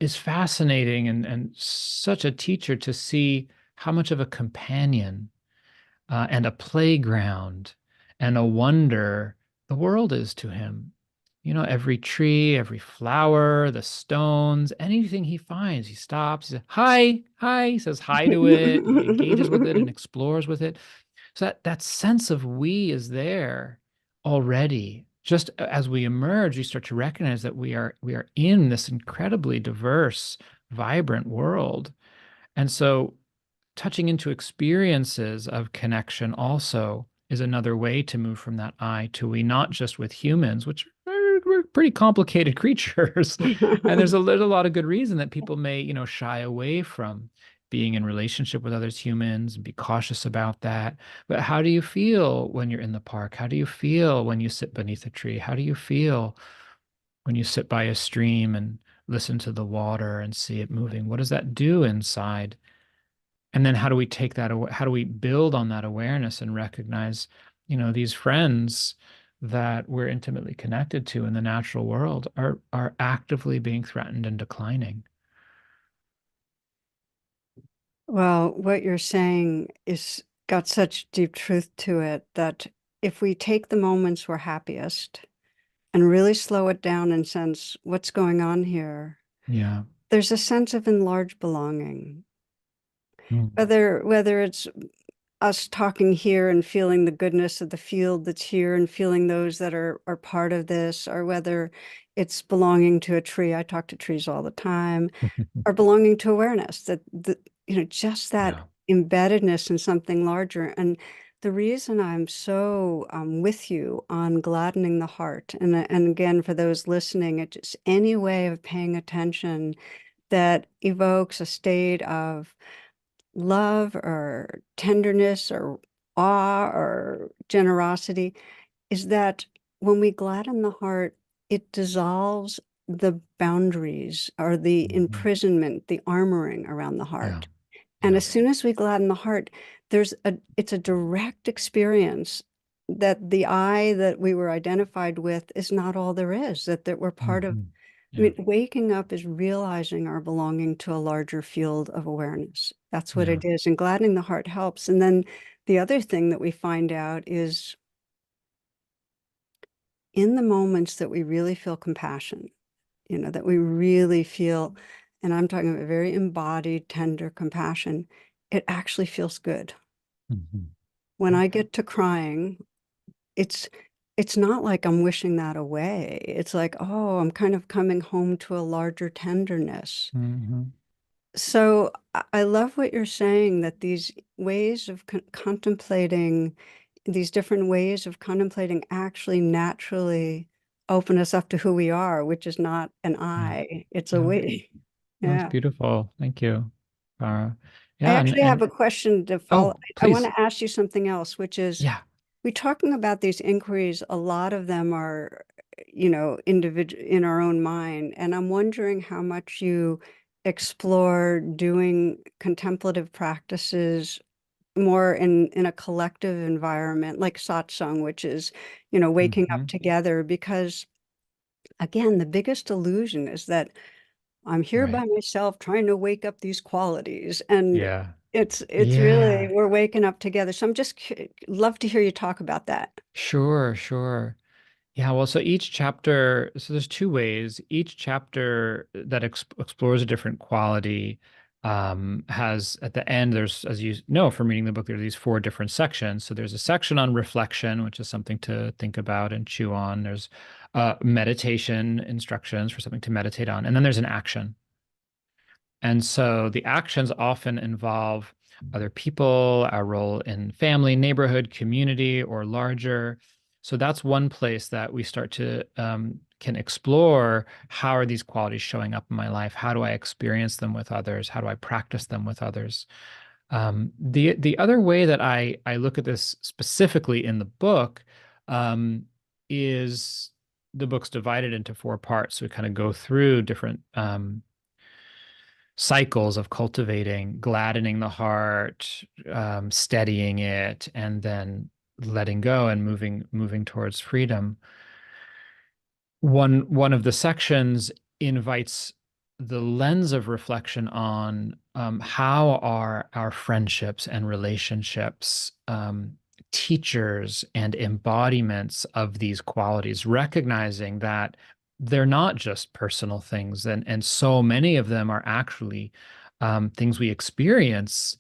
is fascinating and such a teacher to see how much of a companion and a playground and a wonder the world is to him. Every tree, every flower, the stones, anything he finds, he stops, he says, hi, hi, he says hi to it, he engages with it and explores with it. So that sense of we is there already. Just as we emerge, we start to recognize that we are in this incredibly diverse, vibrant world. And so touching into experiences of connection also is another way to move from that I to we, not just with humans, which we're pretty complicated creatures. And there's a lot of good reason that people may, shy away from being in relationship with others humans and be cautious about that. But how do you feel when you're in the park? How do you feel when you sit beneath a tree? How do you feel when you sit by a stream and listen to the water and see it moving? What does that do inside? And then how do we take that how do we build on that awareness and recognize these friends that we're intimately connected to in the natural world are actively being threatened and declining. Well, what you're saying is got such deep truth to it that if we take the moments we're happiest and really slow it down and sense what's going on here, Yeah. there's a sense of enlarged belonging. Mm. Whether it's us talking here and feeling the goodness of the field that's here and feeling those that are part of this, or whether it's belonging to a tree. I talk to trees all the time, or belonging to awareness that just that Yeah. embeddedness in something larger. And the reason I'm so with you on gladdening the heart, and again, for those listening, it's just any way of paying attention that evokes a state of love or tenderness or awe or generosity, is that when we gladden the heart, it dissolves the boundaries or the imprisonment, the armoring around the Yeah. heart. And Yeah. as soon as we gladden the heart, it's a direct experience that the I that we were identified with is not all there is, that we're part of. I Yeah. mean, waking up is realizing our belonging to a larger field of awareness. That's what Yeah. it is. And gladdening the heart helps. And then the other thing that we find out is in the moments that we really feel compassion, that we really feel, and I'm talking about very embodied, tender compassion, it actually feels good. When I get to crying, it's it's not like I'm wishing that away. It's like, oh, I'm kind of coming home to a larger tenderness. So I love what you're saying, that these ways of contemplating, these different ways of contemplating actually naturally open us up to who we are, which is not an Yeah. I, it's a Yeah. we. That's Yeah. beautiful. Thank you. I Yeah, actually have and a question to follow. oh, I want please. to ask you something else, which is, Yeah. we're talking about these inquiries. A lot of them are, individual in our own mind. And I'm wondering how much you explore doing contemplative practices more in a collective environment, like satsang, which is, waking up hmm together. Because again, the biggest illusion is that I'm here Right. by myself trying to wake up these qualities. And Yeah. it's really, Yeah. we're waking up together. So I'm just love to hear you talk about that. Sure, sure. Yeah, well, so each chapter, so there's two ways. Each chapter that explores a different quality has at the end, there's, as you know from reading the book, there are these four different sections. So there's a section on reflection, which is something to think about and chew on. There's meditation instructions for something to meditate on. And then there's an action. And so the actions often involve other people, our role in family, neighborhood, community, or larger. So that's one place that we start to can explore how are these qualities showing up in my life? How do I experience them with others? How do I practice them with others? The other way that I look at this specifically in the book is the book's divided into four parts. So we kind of go through different cycles of cultivating, gladdening the heart, steadying it, and then letting go and moving towards freedom. One of the sections invites the lens of reflection on how are our friendships and relationships teachers and embodiments of these qualities, recognizing that they're not just personal things, and so many of them are actually things we experience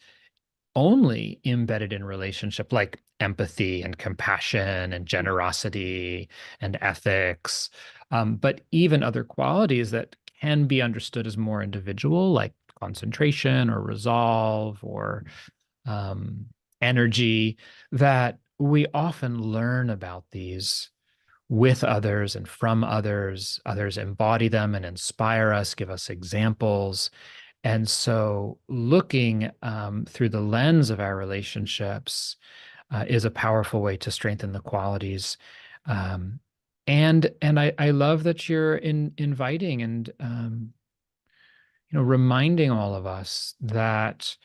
only embedded in relationship, like empathy and compassion and generosity and ethics, but even other qualities that can be understood as more individual, like concentration or resolve or um, energy, that we often learn about these with others and from others. Others embody them and inspire us, give us examples. And so, looking through the lens of our relationships is a powerful way to strengthen the qualities. Um, and I love that you're inviting and reminding all of us that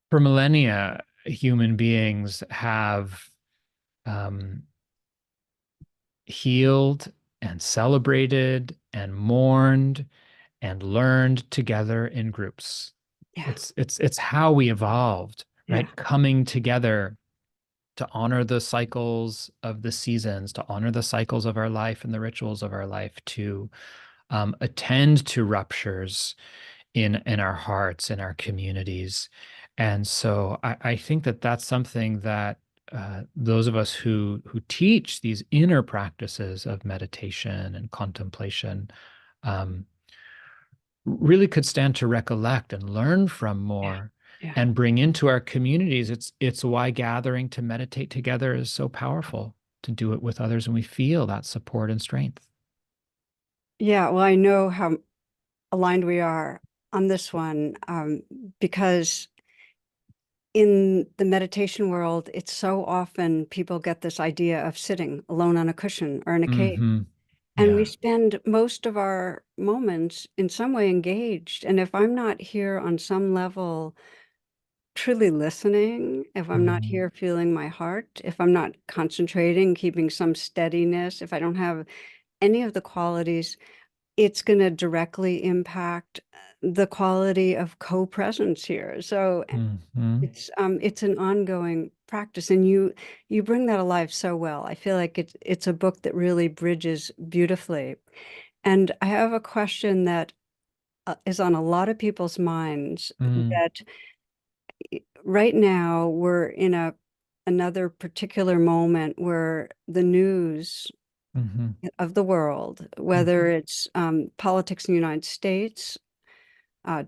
for millennia, human beings have um, healed and celebrated and mourned and learned together in groups. Yeah. It's how we evolved, Yeah. right? Coming together to honor the cycles of the seasons, to honor the cycles of our life and the rituals of our life, to attend to ruptures in our hearts, in our communities. And so I think that that's something that those of us who teach these inner practices of meditation and contemplation um, really could stand to recollect and learn from Yeah. more Yeah. and bring into our communities. It's why gathering to meditate together is so powerful, to do it with others, and we feel that support and strength. Yeah. Well, I know how aligned we are on this one, because in the meditation world, it's so often people get this idea of sitting alone on a cushion or in a cave. hmm And we Yeah. spend most of our moments in some way engaged. And if I'm not here on some level truly listening, if I'm not Mhm. here feeling my heart, if I'm not concentrating, keeping some steadiness, if I don't have any of the qualities, it's going to directly impact the quality of co-presence here. So Mhm. it's an ongoing practice, and you bring that alive so well. I feel like it's a book that really bridges beautifully. And I have a question that is on a lot of people's minds, Mm. that right now we're in another particular moment where the news Mhm. of the world, Mhm. whether it's politics in the United States,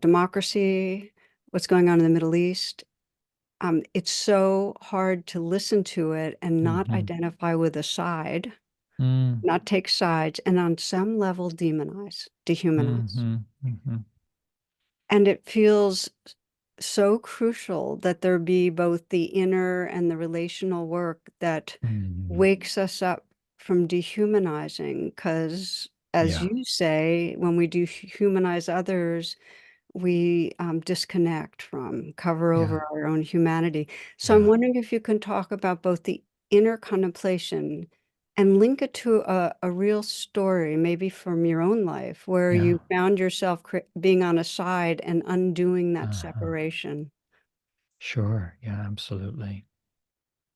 democracy, what's going on in the Middle East, it's so hard to listen to it and not Mhm. identify with a side, Mm. not take sides, and on some level demonize, dehumanize. Mhm. Mhm. And it feels so crucial that there be both the inner and the relational work that Mhm. wakes us up from dehumanizing. Because, as Yeah. you say, when we dehumanize others, we disconnect from, cover Yeah. over our own humanity. So I'm Yeah. wondering if you can talk about both the inner contemplation and link it to a real story, maybe from your own life, where Yeah. you found yourself being on a side and undoing that Uh-huh. separation. Sure. Yeah, absolutely.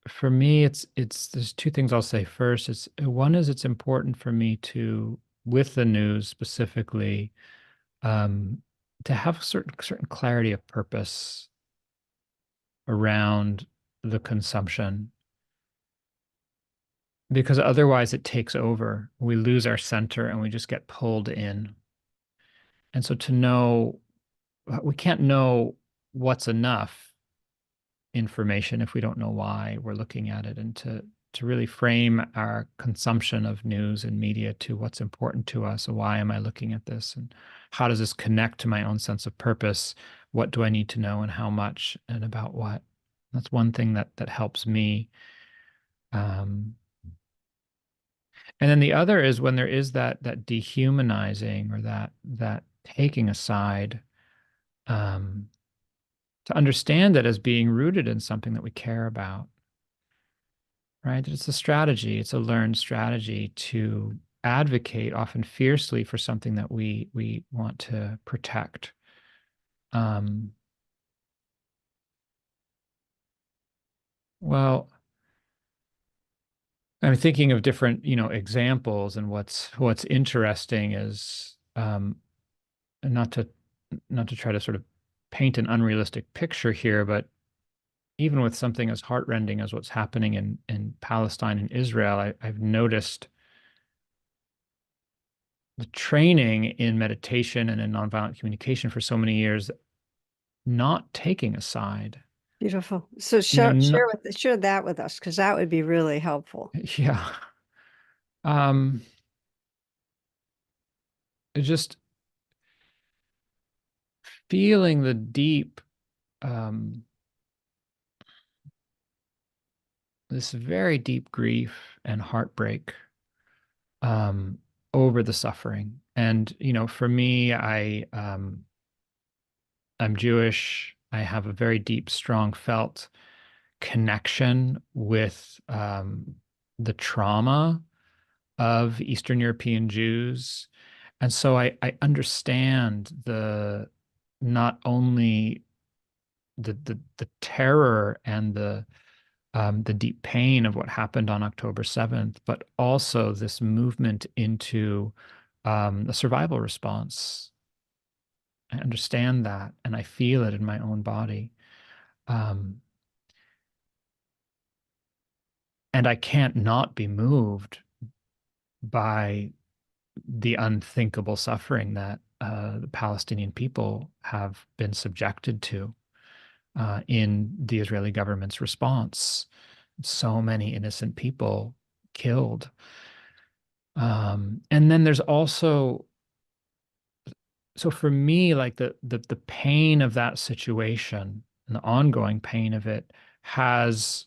For me, it's there's two things I'll say. First, it's one is it's important for me to, with the news specifically, um, to have certain clarity of purpose around the consumption, because otherwise it takes over. We lose our center and we just get pulled in. And so to know, we can't know what's enough information if we don't know why we're looking at it, and to really frame our consumption of news and media to what's important to us. So why am I looking at this, and how does this connect to my own sense of purpose? What do I need to know, and how much, and about what? That's one thing that helps me. um, and then the other is when there is that dehumanizing, or that taking aside, um, to understand it as being rooted in something that we care about, right? It's a strategy, it's a learned strategy to advocate, often fiercely, for something that we want to protect. Um, well, I'm thinking of different, examples, and what's interesting is, and not to try to sort of paint an unrealistic picture here, but even with something as heartrending as what's happening in Palestine and Israel, I've noticed the training in meditation and in nonviolent communication for so many years, not taking a side. Beautiful. So Not, share that with us, because that would be really helpful. yeah. Um, just feeling the deep, um, this very deep grief and heartbreak, um, over the suffering. And, for me, I'm Jewish. I have a very deep, strong felt connection with, the trauma of Eastern European Jews. And so I understand not only the terror and the deep pain of what happened on October 7th, but also this movement into, a survival response. I understand that, and I feel it in my own body. Um, and I can't not be moved by the unthinkable suffering that, the Palestinian people have been subjected to, in the Israeli government's response. So many innocent people killed. And then there's also, so for me, like the pain of that situation and the ongoing pain of it has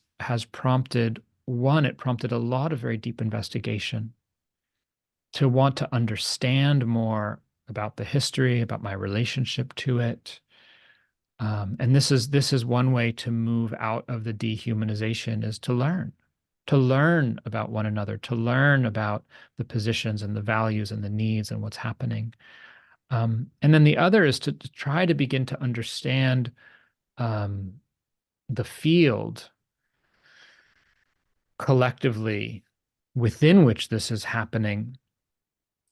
prompted, it prompted a lot of very deep investigation. to want to understand more about the history, about my relationship to it. And this is one way to move out of the dehumanization, is to learn about one another, to learn about the positions and the values and the needs and what's happening. And then the other is to try to begin to understand the field collectively within which this is happening.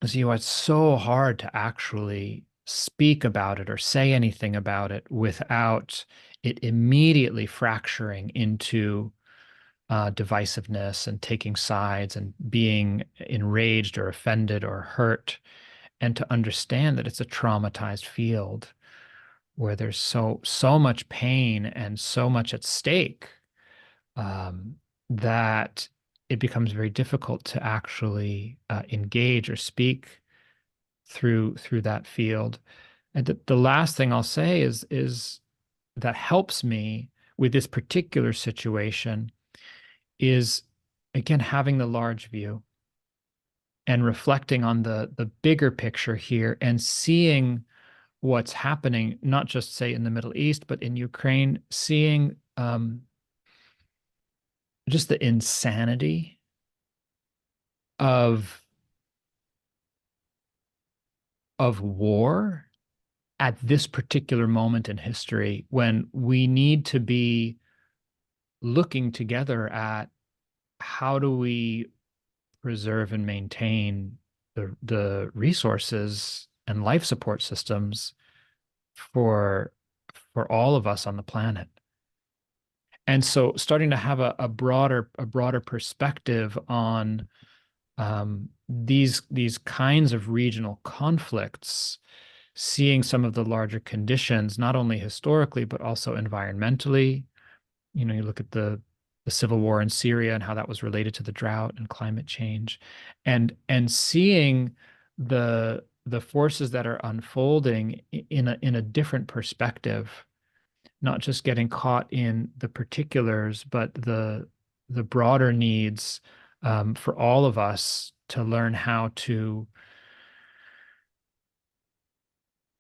Because, it's so hard to actually speak about it or say anything about it without it immediately fracturing into divisiveness and taking sides and being enraged or offended or hurt, and to understand that it's a traumatized field where there's so much pain and so much at stake, that it becomes very difficult to actually engage or speak through that field. And the last thing I'll say is that helps me with this particular situation is, again, having the large view and reflecting on the bigger picture here, and seeing what's happening, not just say in the Middle East, but in Ukraine, seeing just the insanity of war at this particular moment in history, when we need to be looking together at how do we preserve and maintain the resources and life support systems for all of us on the planet. And so starting to have a broader perspective on these kinds of regional conflicts, seeing some of the larger conditions, not only historically, but also environmentally. You look at the civil war in Syria and how that was related to the drought and climate change, and seeing the forces that are unfolding in a different perspective, not just getting caught in the particulars, but the broader needs, for all of us to learn how to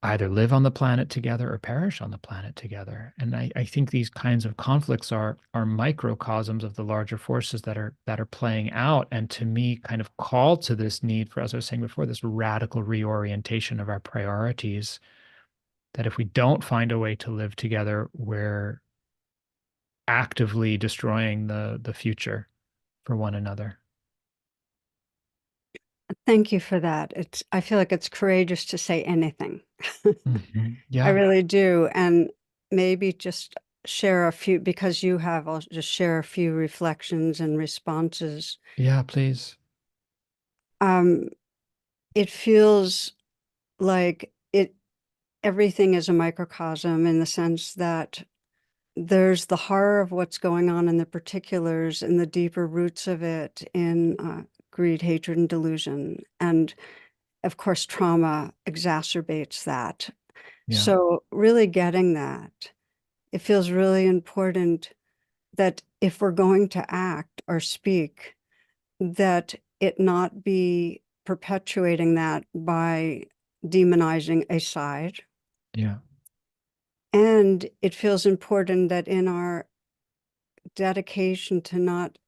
either live on the planet together or perish on the planet together. And I think these kinds of conflicts are microcosms of the larger forces that are playing out, and to me kind of call to this need for, as I was saying before, this radical reorientation of our priorities, that if we don't find a way to live together, we're actively destroying the future for one another. Thank you for that. I feel like it's courageous to say anything. Mm-hmm. I Yeah. really do. And maybe just share a few, because you have, I'll just share a few reflections and responses. Yeah, please. It feels like everything is a microcosm, in the sense that there's the horror of what's going on in the particulars and the deeper roots of it in greed, hatred, and delusion. And of course, trauma exacerbates that. Yeah. So really getting that, it feels really important that if we're going to act or speak, that it not be perpetuating that by demonizing a side. Yeah. And it feels important that in our dedication to not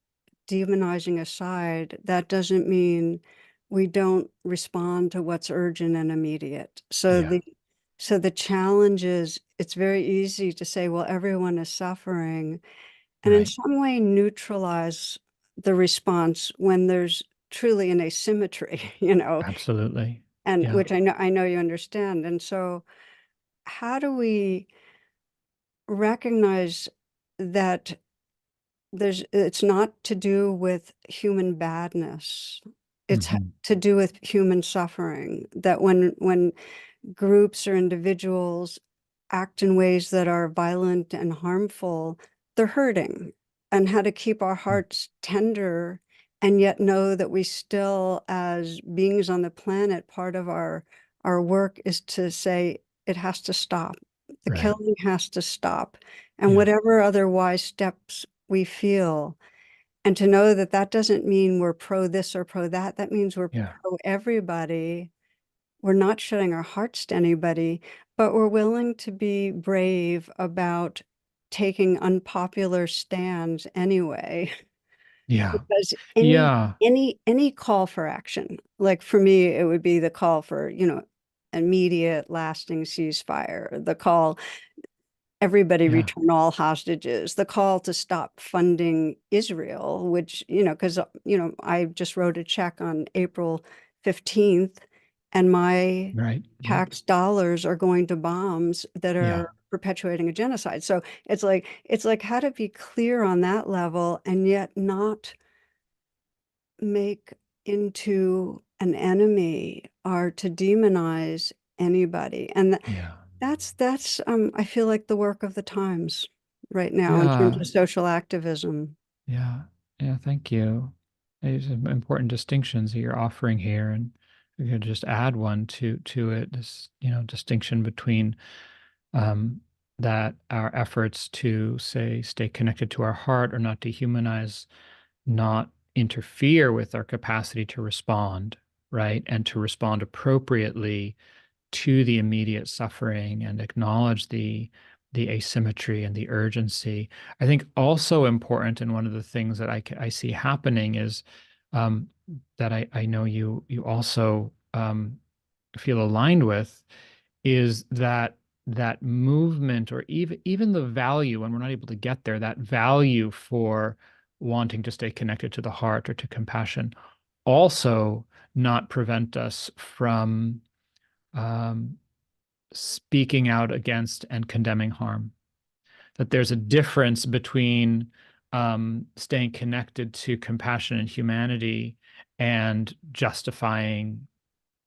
demonizing a side, that doesn't mean we don't respond to what's urgent and immediate. So Yeah. the challenge is, it's very easy to say, well, everyone is suffering, and in Right. some way neutralize the response when there's truly an asymmetry, Absolutely. and Yeah. which I know you understand. And so how do we recognize that it's not to do with human badness, it's Mm-hmm. to do with human suffering, that when groups or individuals act in ways that are violent and harmful, they're hurting, and how to keep our hearts tender, and yet know that we still, as beings on the planet, part of our work is to say it has to stop. The Right. killing has to stop. And Yeah. whatever other wise steps we feel. And to know that that doesn't mean we're pro this or pro that. That means we're Yeah. pro everybody. We're not shutting our hearts to anybody, but we're willing to be brave about taking unpopular stands anyway. Yeah. Because Yeah. any call for action, like for me, it would be the call for, immediate lasting ceasefire, the call everybody Yeah. return all hostages, the call to stop funding Israel, which, because, I just wrote a check on April 15th, and my Right. Yeah. tax dollars are going to bombs that Yeah. are perpetuating a genocide. So it's like how to be clear on that level and yet not make into an enemy or to demonize anybody. And Yeah. that's I feel like the work of the times right now in terms Yeah. of social activism. Yeah. Yeah. Thank you. These are important distinctions that you're offering here. And we could just add one to it, this, distinction between um, that our efforts to say stay connected to our heart or not dehumanize, not interfere with our capacity to respond, right? And to respond appropriately to the immediate suffering and acknowledge the asymmetry and the urgency. I think also important, and one of the things that I see happening is um, that I know you also feel aligned with, is that movement, or even the value, and we're not able to get there, that value for wanting to stay connected to the heart or to compassion, also not prevent us from um, speaking out against and condemning harm. That there's a difference between staying connected to compassion and humanity and justifying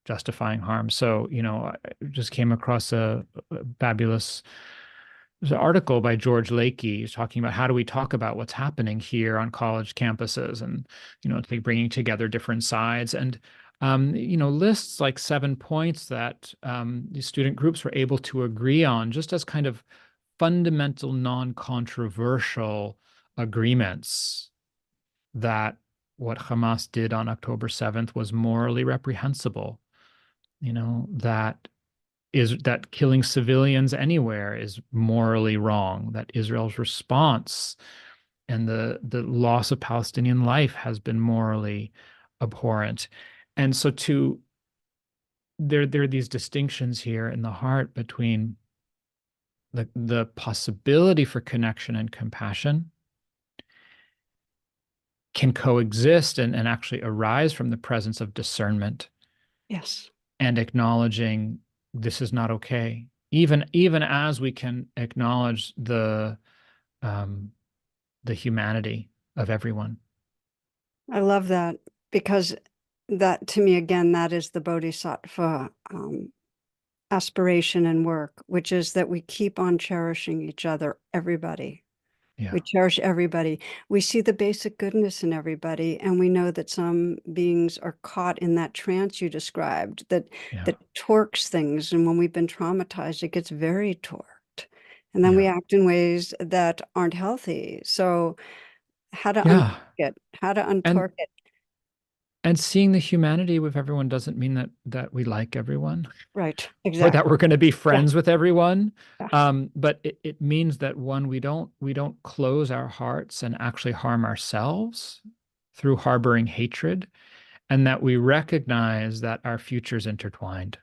harm. So, I just came across a fabulous there's an article by George Lakey talking about how do we talk about what's happening here on college campuses, and like bringing together different sides, and lists like 7 points that these student groups were able to agree on, just as kind of fundamental, non-controversial agreements that what Hamas did on October 7th was morally reprehensible. That killing civilians anywhere is morally wrong, that Israel's response and the loss of Palestinian life has been morally abhorrent. And so there are these distinctions here in the heart between the possibility for connection and compassion can coexist and actually arise from the presence of discernment Yes. and acknowledging this is not okay. Even as we can acknowledge um, the humanity of everyone. I love that, because that to me, again, that is the bodhisattva aspiration and work, which is that we keep on cherishing each other, everybody. Yeah, We cherish everybody. We see the basic goodness in everybody, and we know that some beings are caught in that trance you described yeah, that torques things. And when we've been traumatized, it gets very torqued. And then we yeah, act in ways that aren't healthy. So how to untork yeah. it, how to And untork it. and seeing the humanity with everyone doesn't mean that we like everyone Right, or that exactly. we're going to be Yeah, friends with everyone. yeah. But it means that, one, we don't close our hearts and actually harm ourselves through harboring hatred, and that we recognize that our future's intertwined,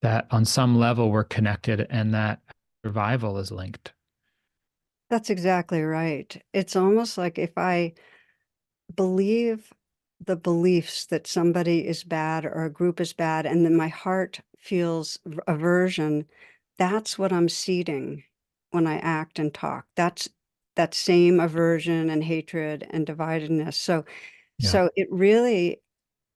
that on some level we're connected, and that survival is linked. That's exactly right. It's almost like if I believe the beliefs that somebody is bad or a group is bad, and then my heart feels aversion, that's what I'm seeding when I act and talk. That's that same aversion and hatred and dividedness. So, Yeah, so it really,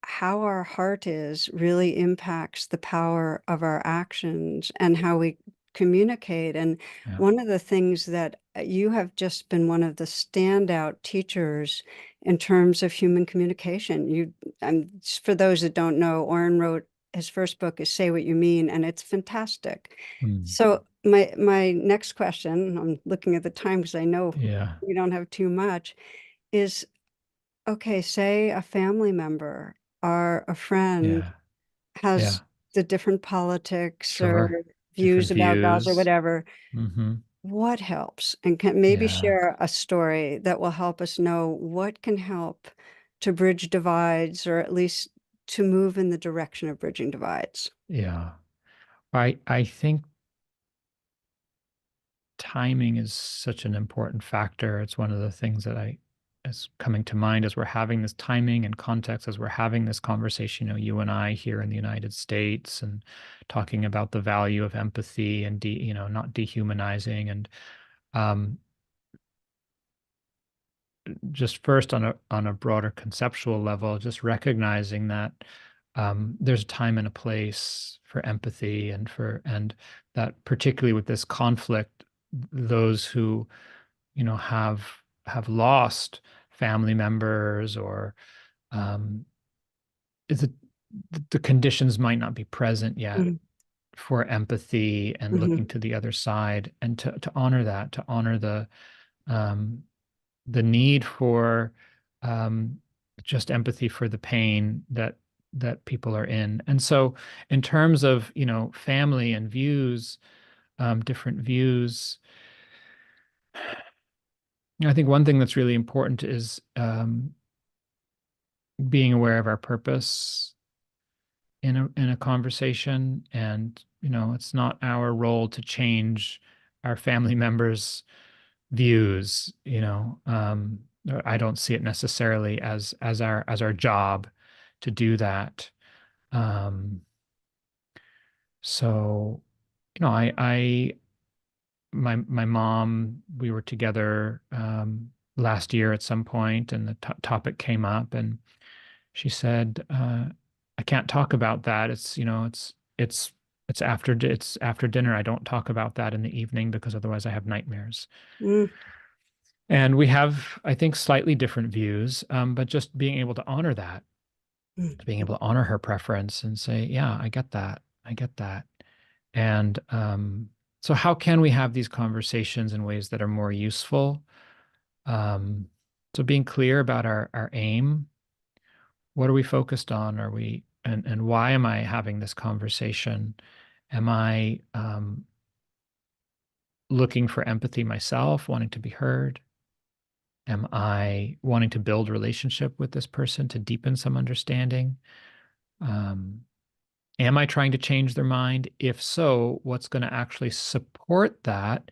how our heart is really impacts the power of our actions and how we communicate. And yeah. one of the things that you have just been one of the standout teachers in terms of human communication. And for those that don't know, Oren wrote his first book is Say What You Mean, and it's fantastic. Mm. So my next question, I'm looking at the time because I know Yeah. we don't have too much, is, okay, say a family member or a friend Yeah. has Yeah. the different politics Sure. or views Different about Gaza or views. whatever. Mm-hmm. What helps? And can maybe Yeah. share a story that will help us know what can help to bridge divides, or at least to move in the direction of bridging divides. Yeah. I think timing is such an important factor. It's one of the things that is coming to mind as we're having this timing and context, as we're having this conversation, you and I here in the United States, and talking about the value of empathy and not dehumanizing. And um, just first on a broader conceptual level, just recognizing that there's a time and a place for empathy, and that particularly with this conflict, those who have lost family members, or um, is it the conditions might not be present yet Mhm, for empathy and looking mhm, to the other side, and to honor that, to honor um, the need for um, just empathy for the pain that people are in. And so in terms of family and views, different views, I think one thing that's really important is being aware of our purpose in a conversation. And it's not our role to change our family members' views. I don't see it necessarily as our job to do that. um so I my mom, we were together last year at some point, and the topic came up, and she said, I can't talk about that. It's after dinner. I don't talk about that in the evening because otherwise I have nightmares. mm, And we have, I think, slightly different views, but just being able to honor that, mm, being able to honor her preference and say, yeah, I get that. I get that. And so how can we have these conversations in ways that are more useful? Um, so being clear about our aim. What are we focused on? Are we and why am I having this conversation? Am I looking for empathy myself, wanting to be heard? Am I wanting to build relationship with this person to deepen some understanding? Um, am I trying to change their mind? If so, what's going to actually support that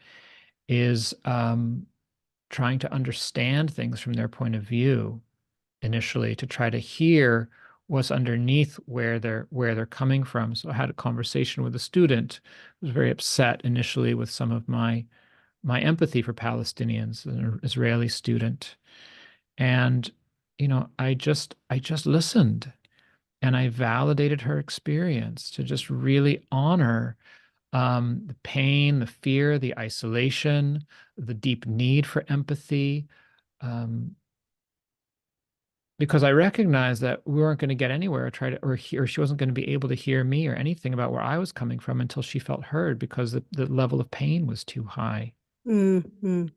is trying to understand things from their point of view initially, to try to hear what's underneath where they're coming from. So I had a conversation with a student who was very upset initially with some of my empathy for Palestinians, an Israeli student. And I just listened, and I validated her experience, to just really honor the pain, the fear, the isolation, the deep need for empathy. Um, because I recognized that we weren't going to get anywhere, or try to, or she wasn't going to be able to hear me or anything about where I was coming from until she felt heard, because the level of pain was too high. mm, mm,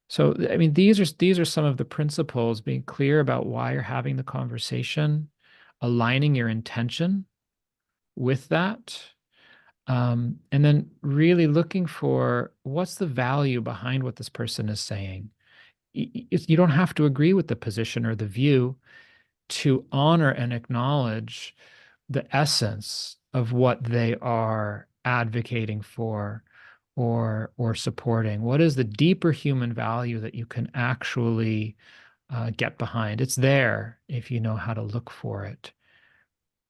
So, I mean, these are some of the principles: being clear about why you're having the conversation, aligning your intention with that, and then really looking for what's the value behind what this person is saying. You don't have to agree with the position or the view to honor and acknowledge the essence of what they are advocating for, or supporting. What is the deeper human value that you can actually get behind? It's there if you know how to look for it.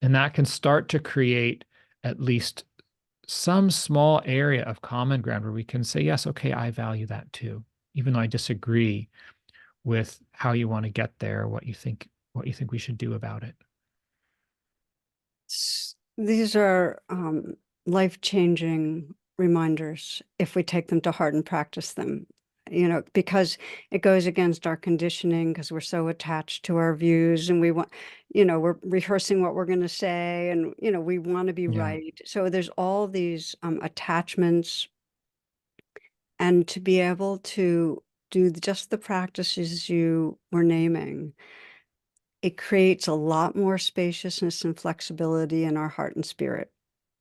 And that can start to create at least some small area of common ground where we can say, yes, okay, I value that too, even though I disagree with how you want to get there, what you think we should do about it. These are life-changing reminders if we take them to heart and practice them, because it goes against our conditioning, because we're so attached to our views, and we want, we're rehearsing what we're going to say, and, we want to be Yeah. right. So there's all these attachments, and to be able to do just the practices you were naming, it creates a lot more spaciousness and flexibility in our heart and spirit.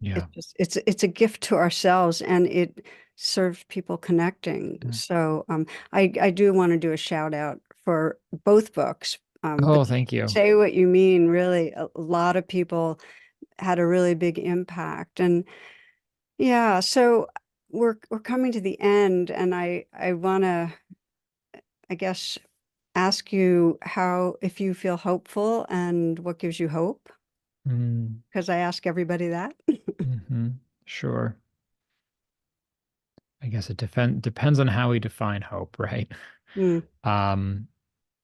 Yeah. It's a gift to ourselves, and it serves people connecting. Yeah. So I do want to do a shout out for both books. But Oh, thank you. say what you mean, really, a lot of people had a really big impact. And yeah, so we're coming to the end, and I want to, I guess, ask you how, if you feel hopeful and what gives you hope, Mm, because I ask everybody that. hmm. Sure. I guess it depends on how we define hope, right? Mm, Um,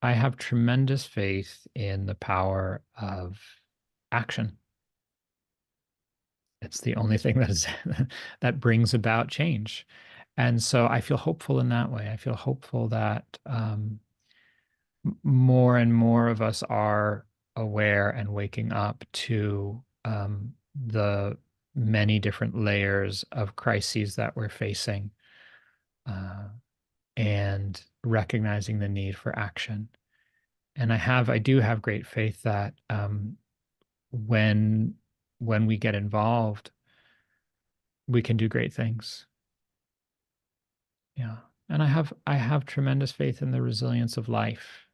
I have tremendous faith in the power of action. It's the only thing that is that brings about change. And so I feel hopeful in that way. I feel hopeful that more and more of us are aware and waking up to the many different layers of crises that we're facing, uh, and recognizing the need for action. And I do have great faith that when when we get involved, we can do great things. Yeah. And I have tremendous faith in the resilience of life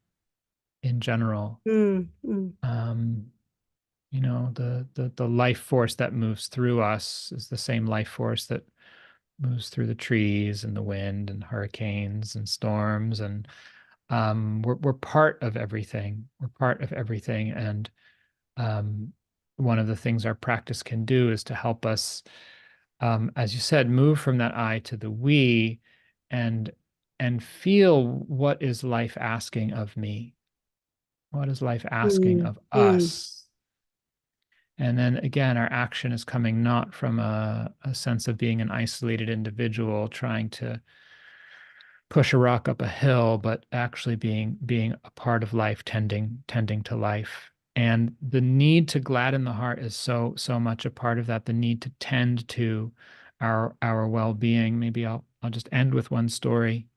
in general. mm, mm, Um, the life force that moves through us is the same life force that moves through the trees and the wind and hurricanes and storms. And we're part of everything. We're part of everything. And um, one of the things our practice can do is to help us, as you said, move from that I to the we, and feel, what is life asking of me? What is life asking mm, of mm, us? And then again, our action is coming not from a sense of being an isolated individual trying to push a rock up a hill, but actually being a part of life, tending to life. And the need to gladden the heart is so much a part of that. The need to tend to our well-being. Maybe I'll just end with one story.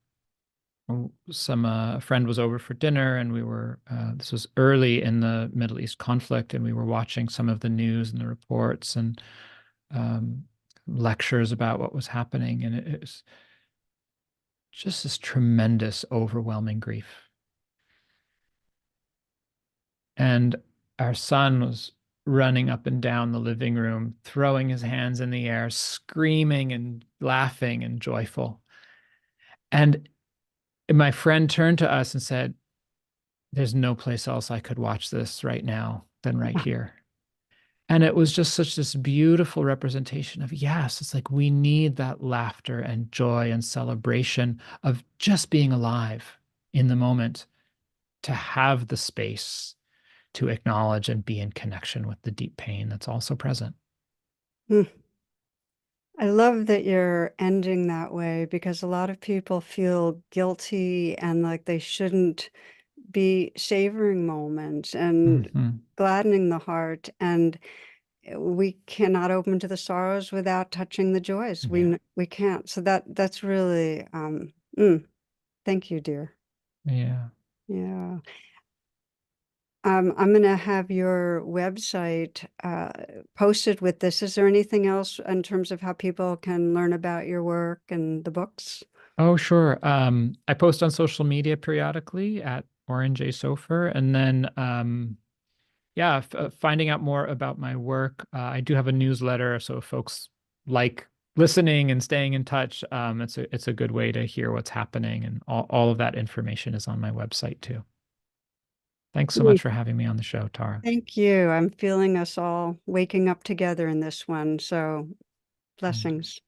Some a friend was over for dinner, and we were this was early in the Middle East conflict, and we were watching some of the news and the reports and um, lectures about what was happening, and it was just this tremendous, overwhelming grief. And our son was running up and down the living room, throwing his hands in the air, screaming and laughing and joyful. And my friend turned to us and said, "There's no place else I could watch this right now than right here." And it was just such this beautiful representation of, yes, it's like we need that laughter and joy and celebration of just being alive in the moment, to have the space to acknowledge and be in connection with the deep pain that's also present. mm. I love that you're ending that way, because a lot of people feel guilty and like they shouldn't be savoring moments and Hmm. gladdening the heart. And we cannot open to the sorrows without touching the joys. Yeah. We can't. So that's really thank you, dear. Yeah. Yeah. I'm going to have your website posted with this. Is there anything else in terms of how people can learn about your work and the books? Oh, sure. I post on social media periodically at Oren Jay Sofer, and then yeah, finding out more about my work. I do have a newsletter, so if folks like listening and staying in touch, it's a good way to hear what's happening, and all of that information is on my website too. Thanks so much Mm, for having me on the show, Tara. thank you. I'm feeling us all waking up together in this one. So Mm. blessings.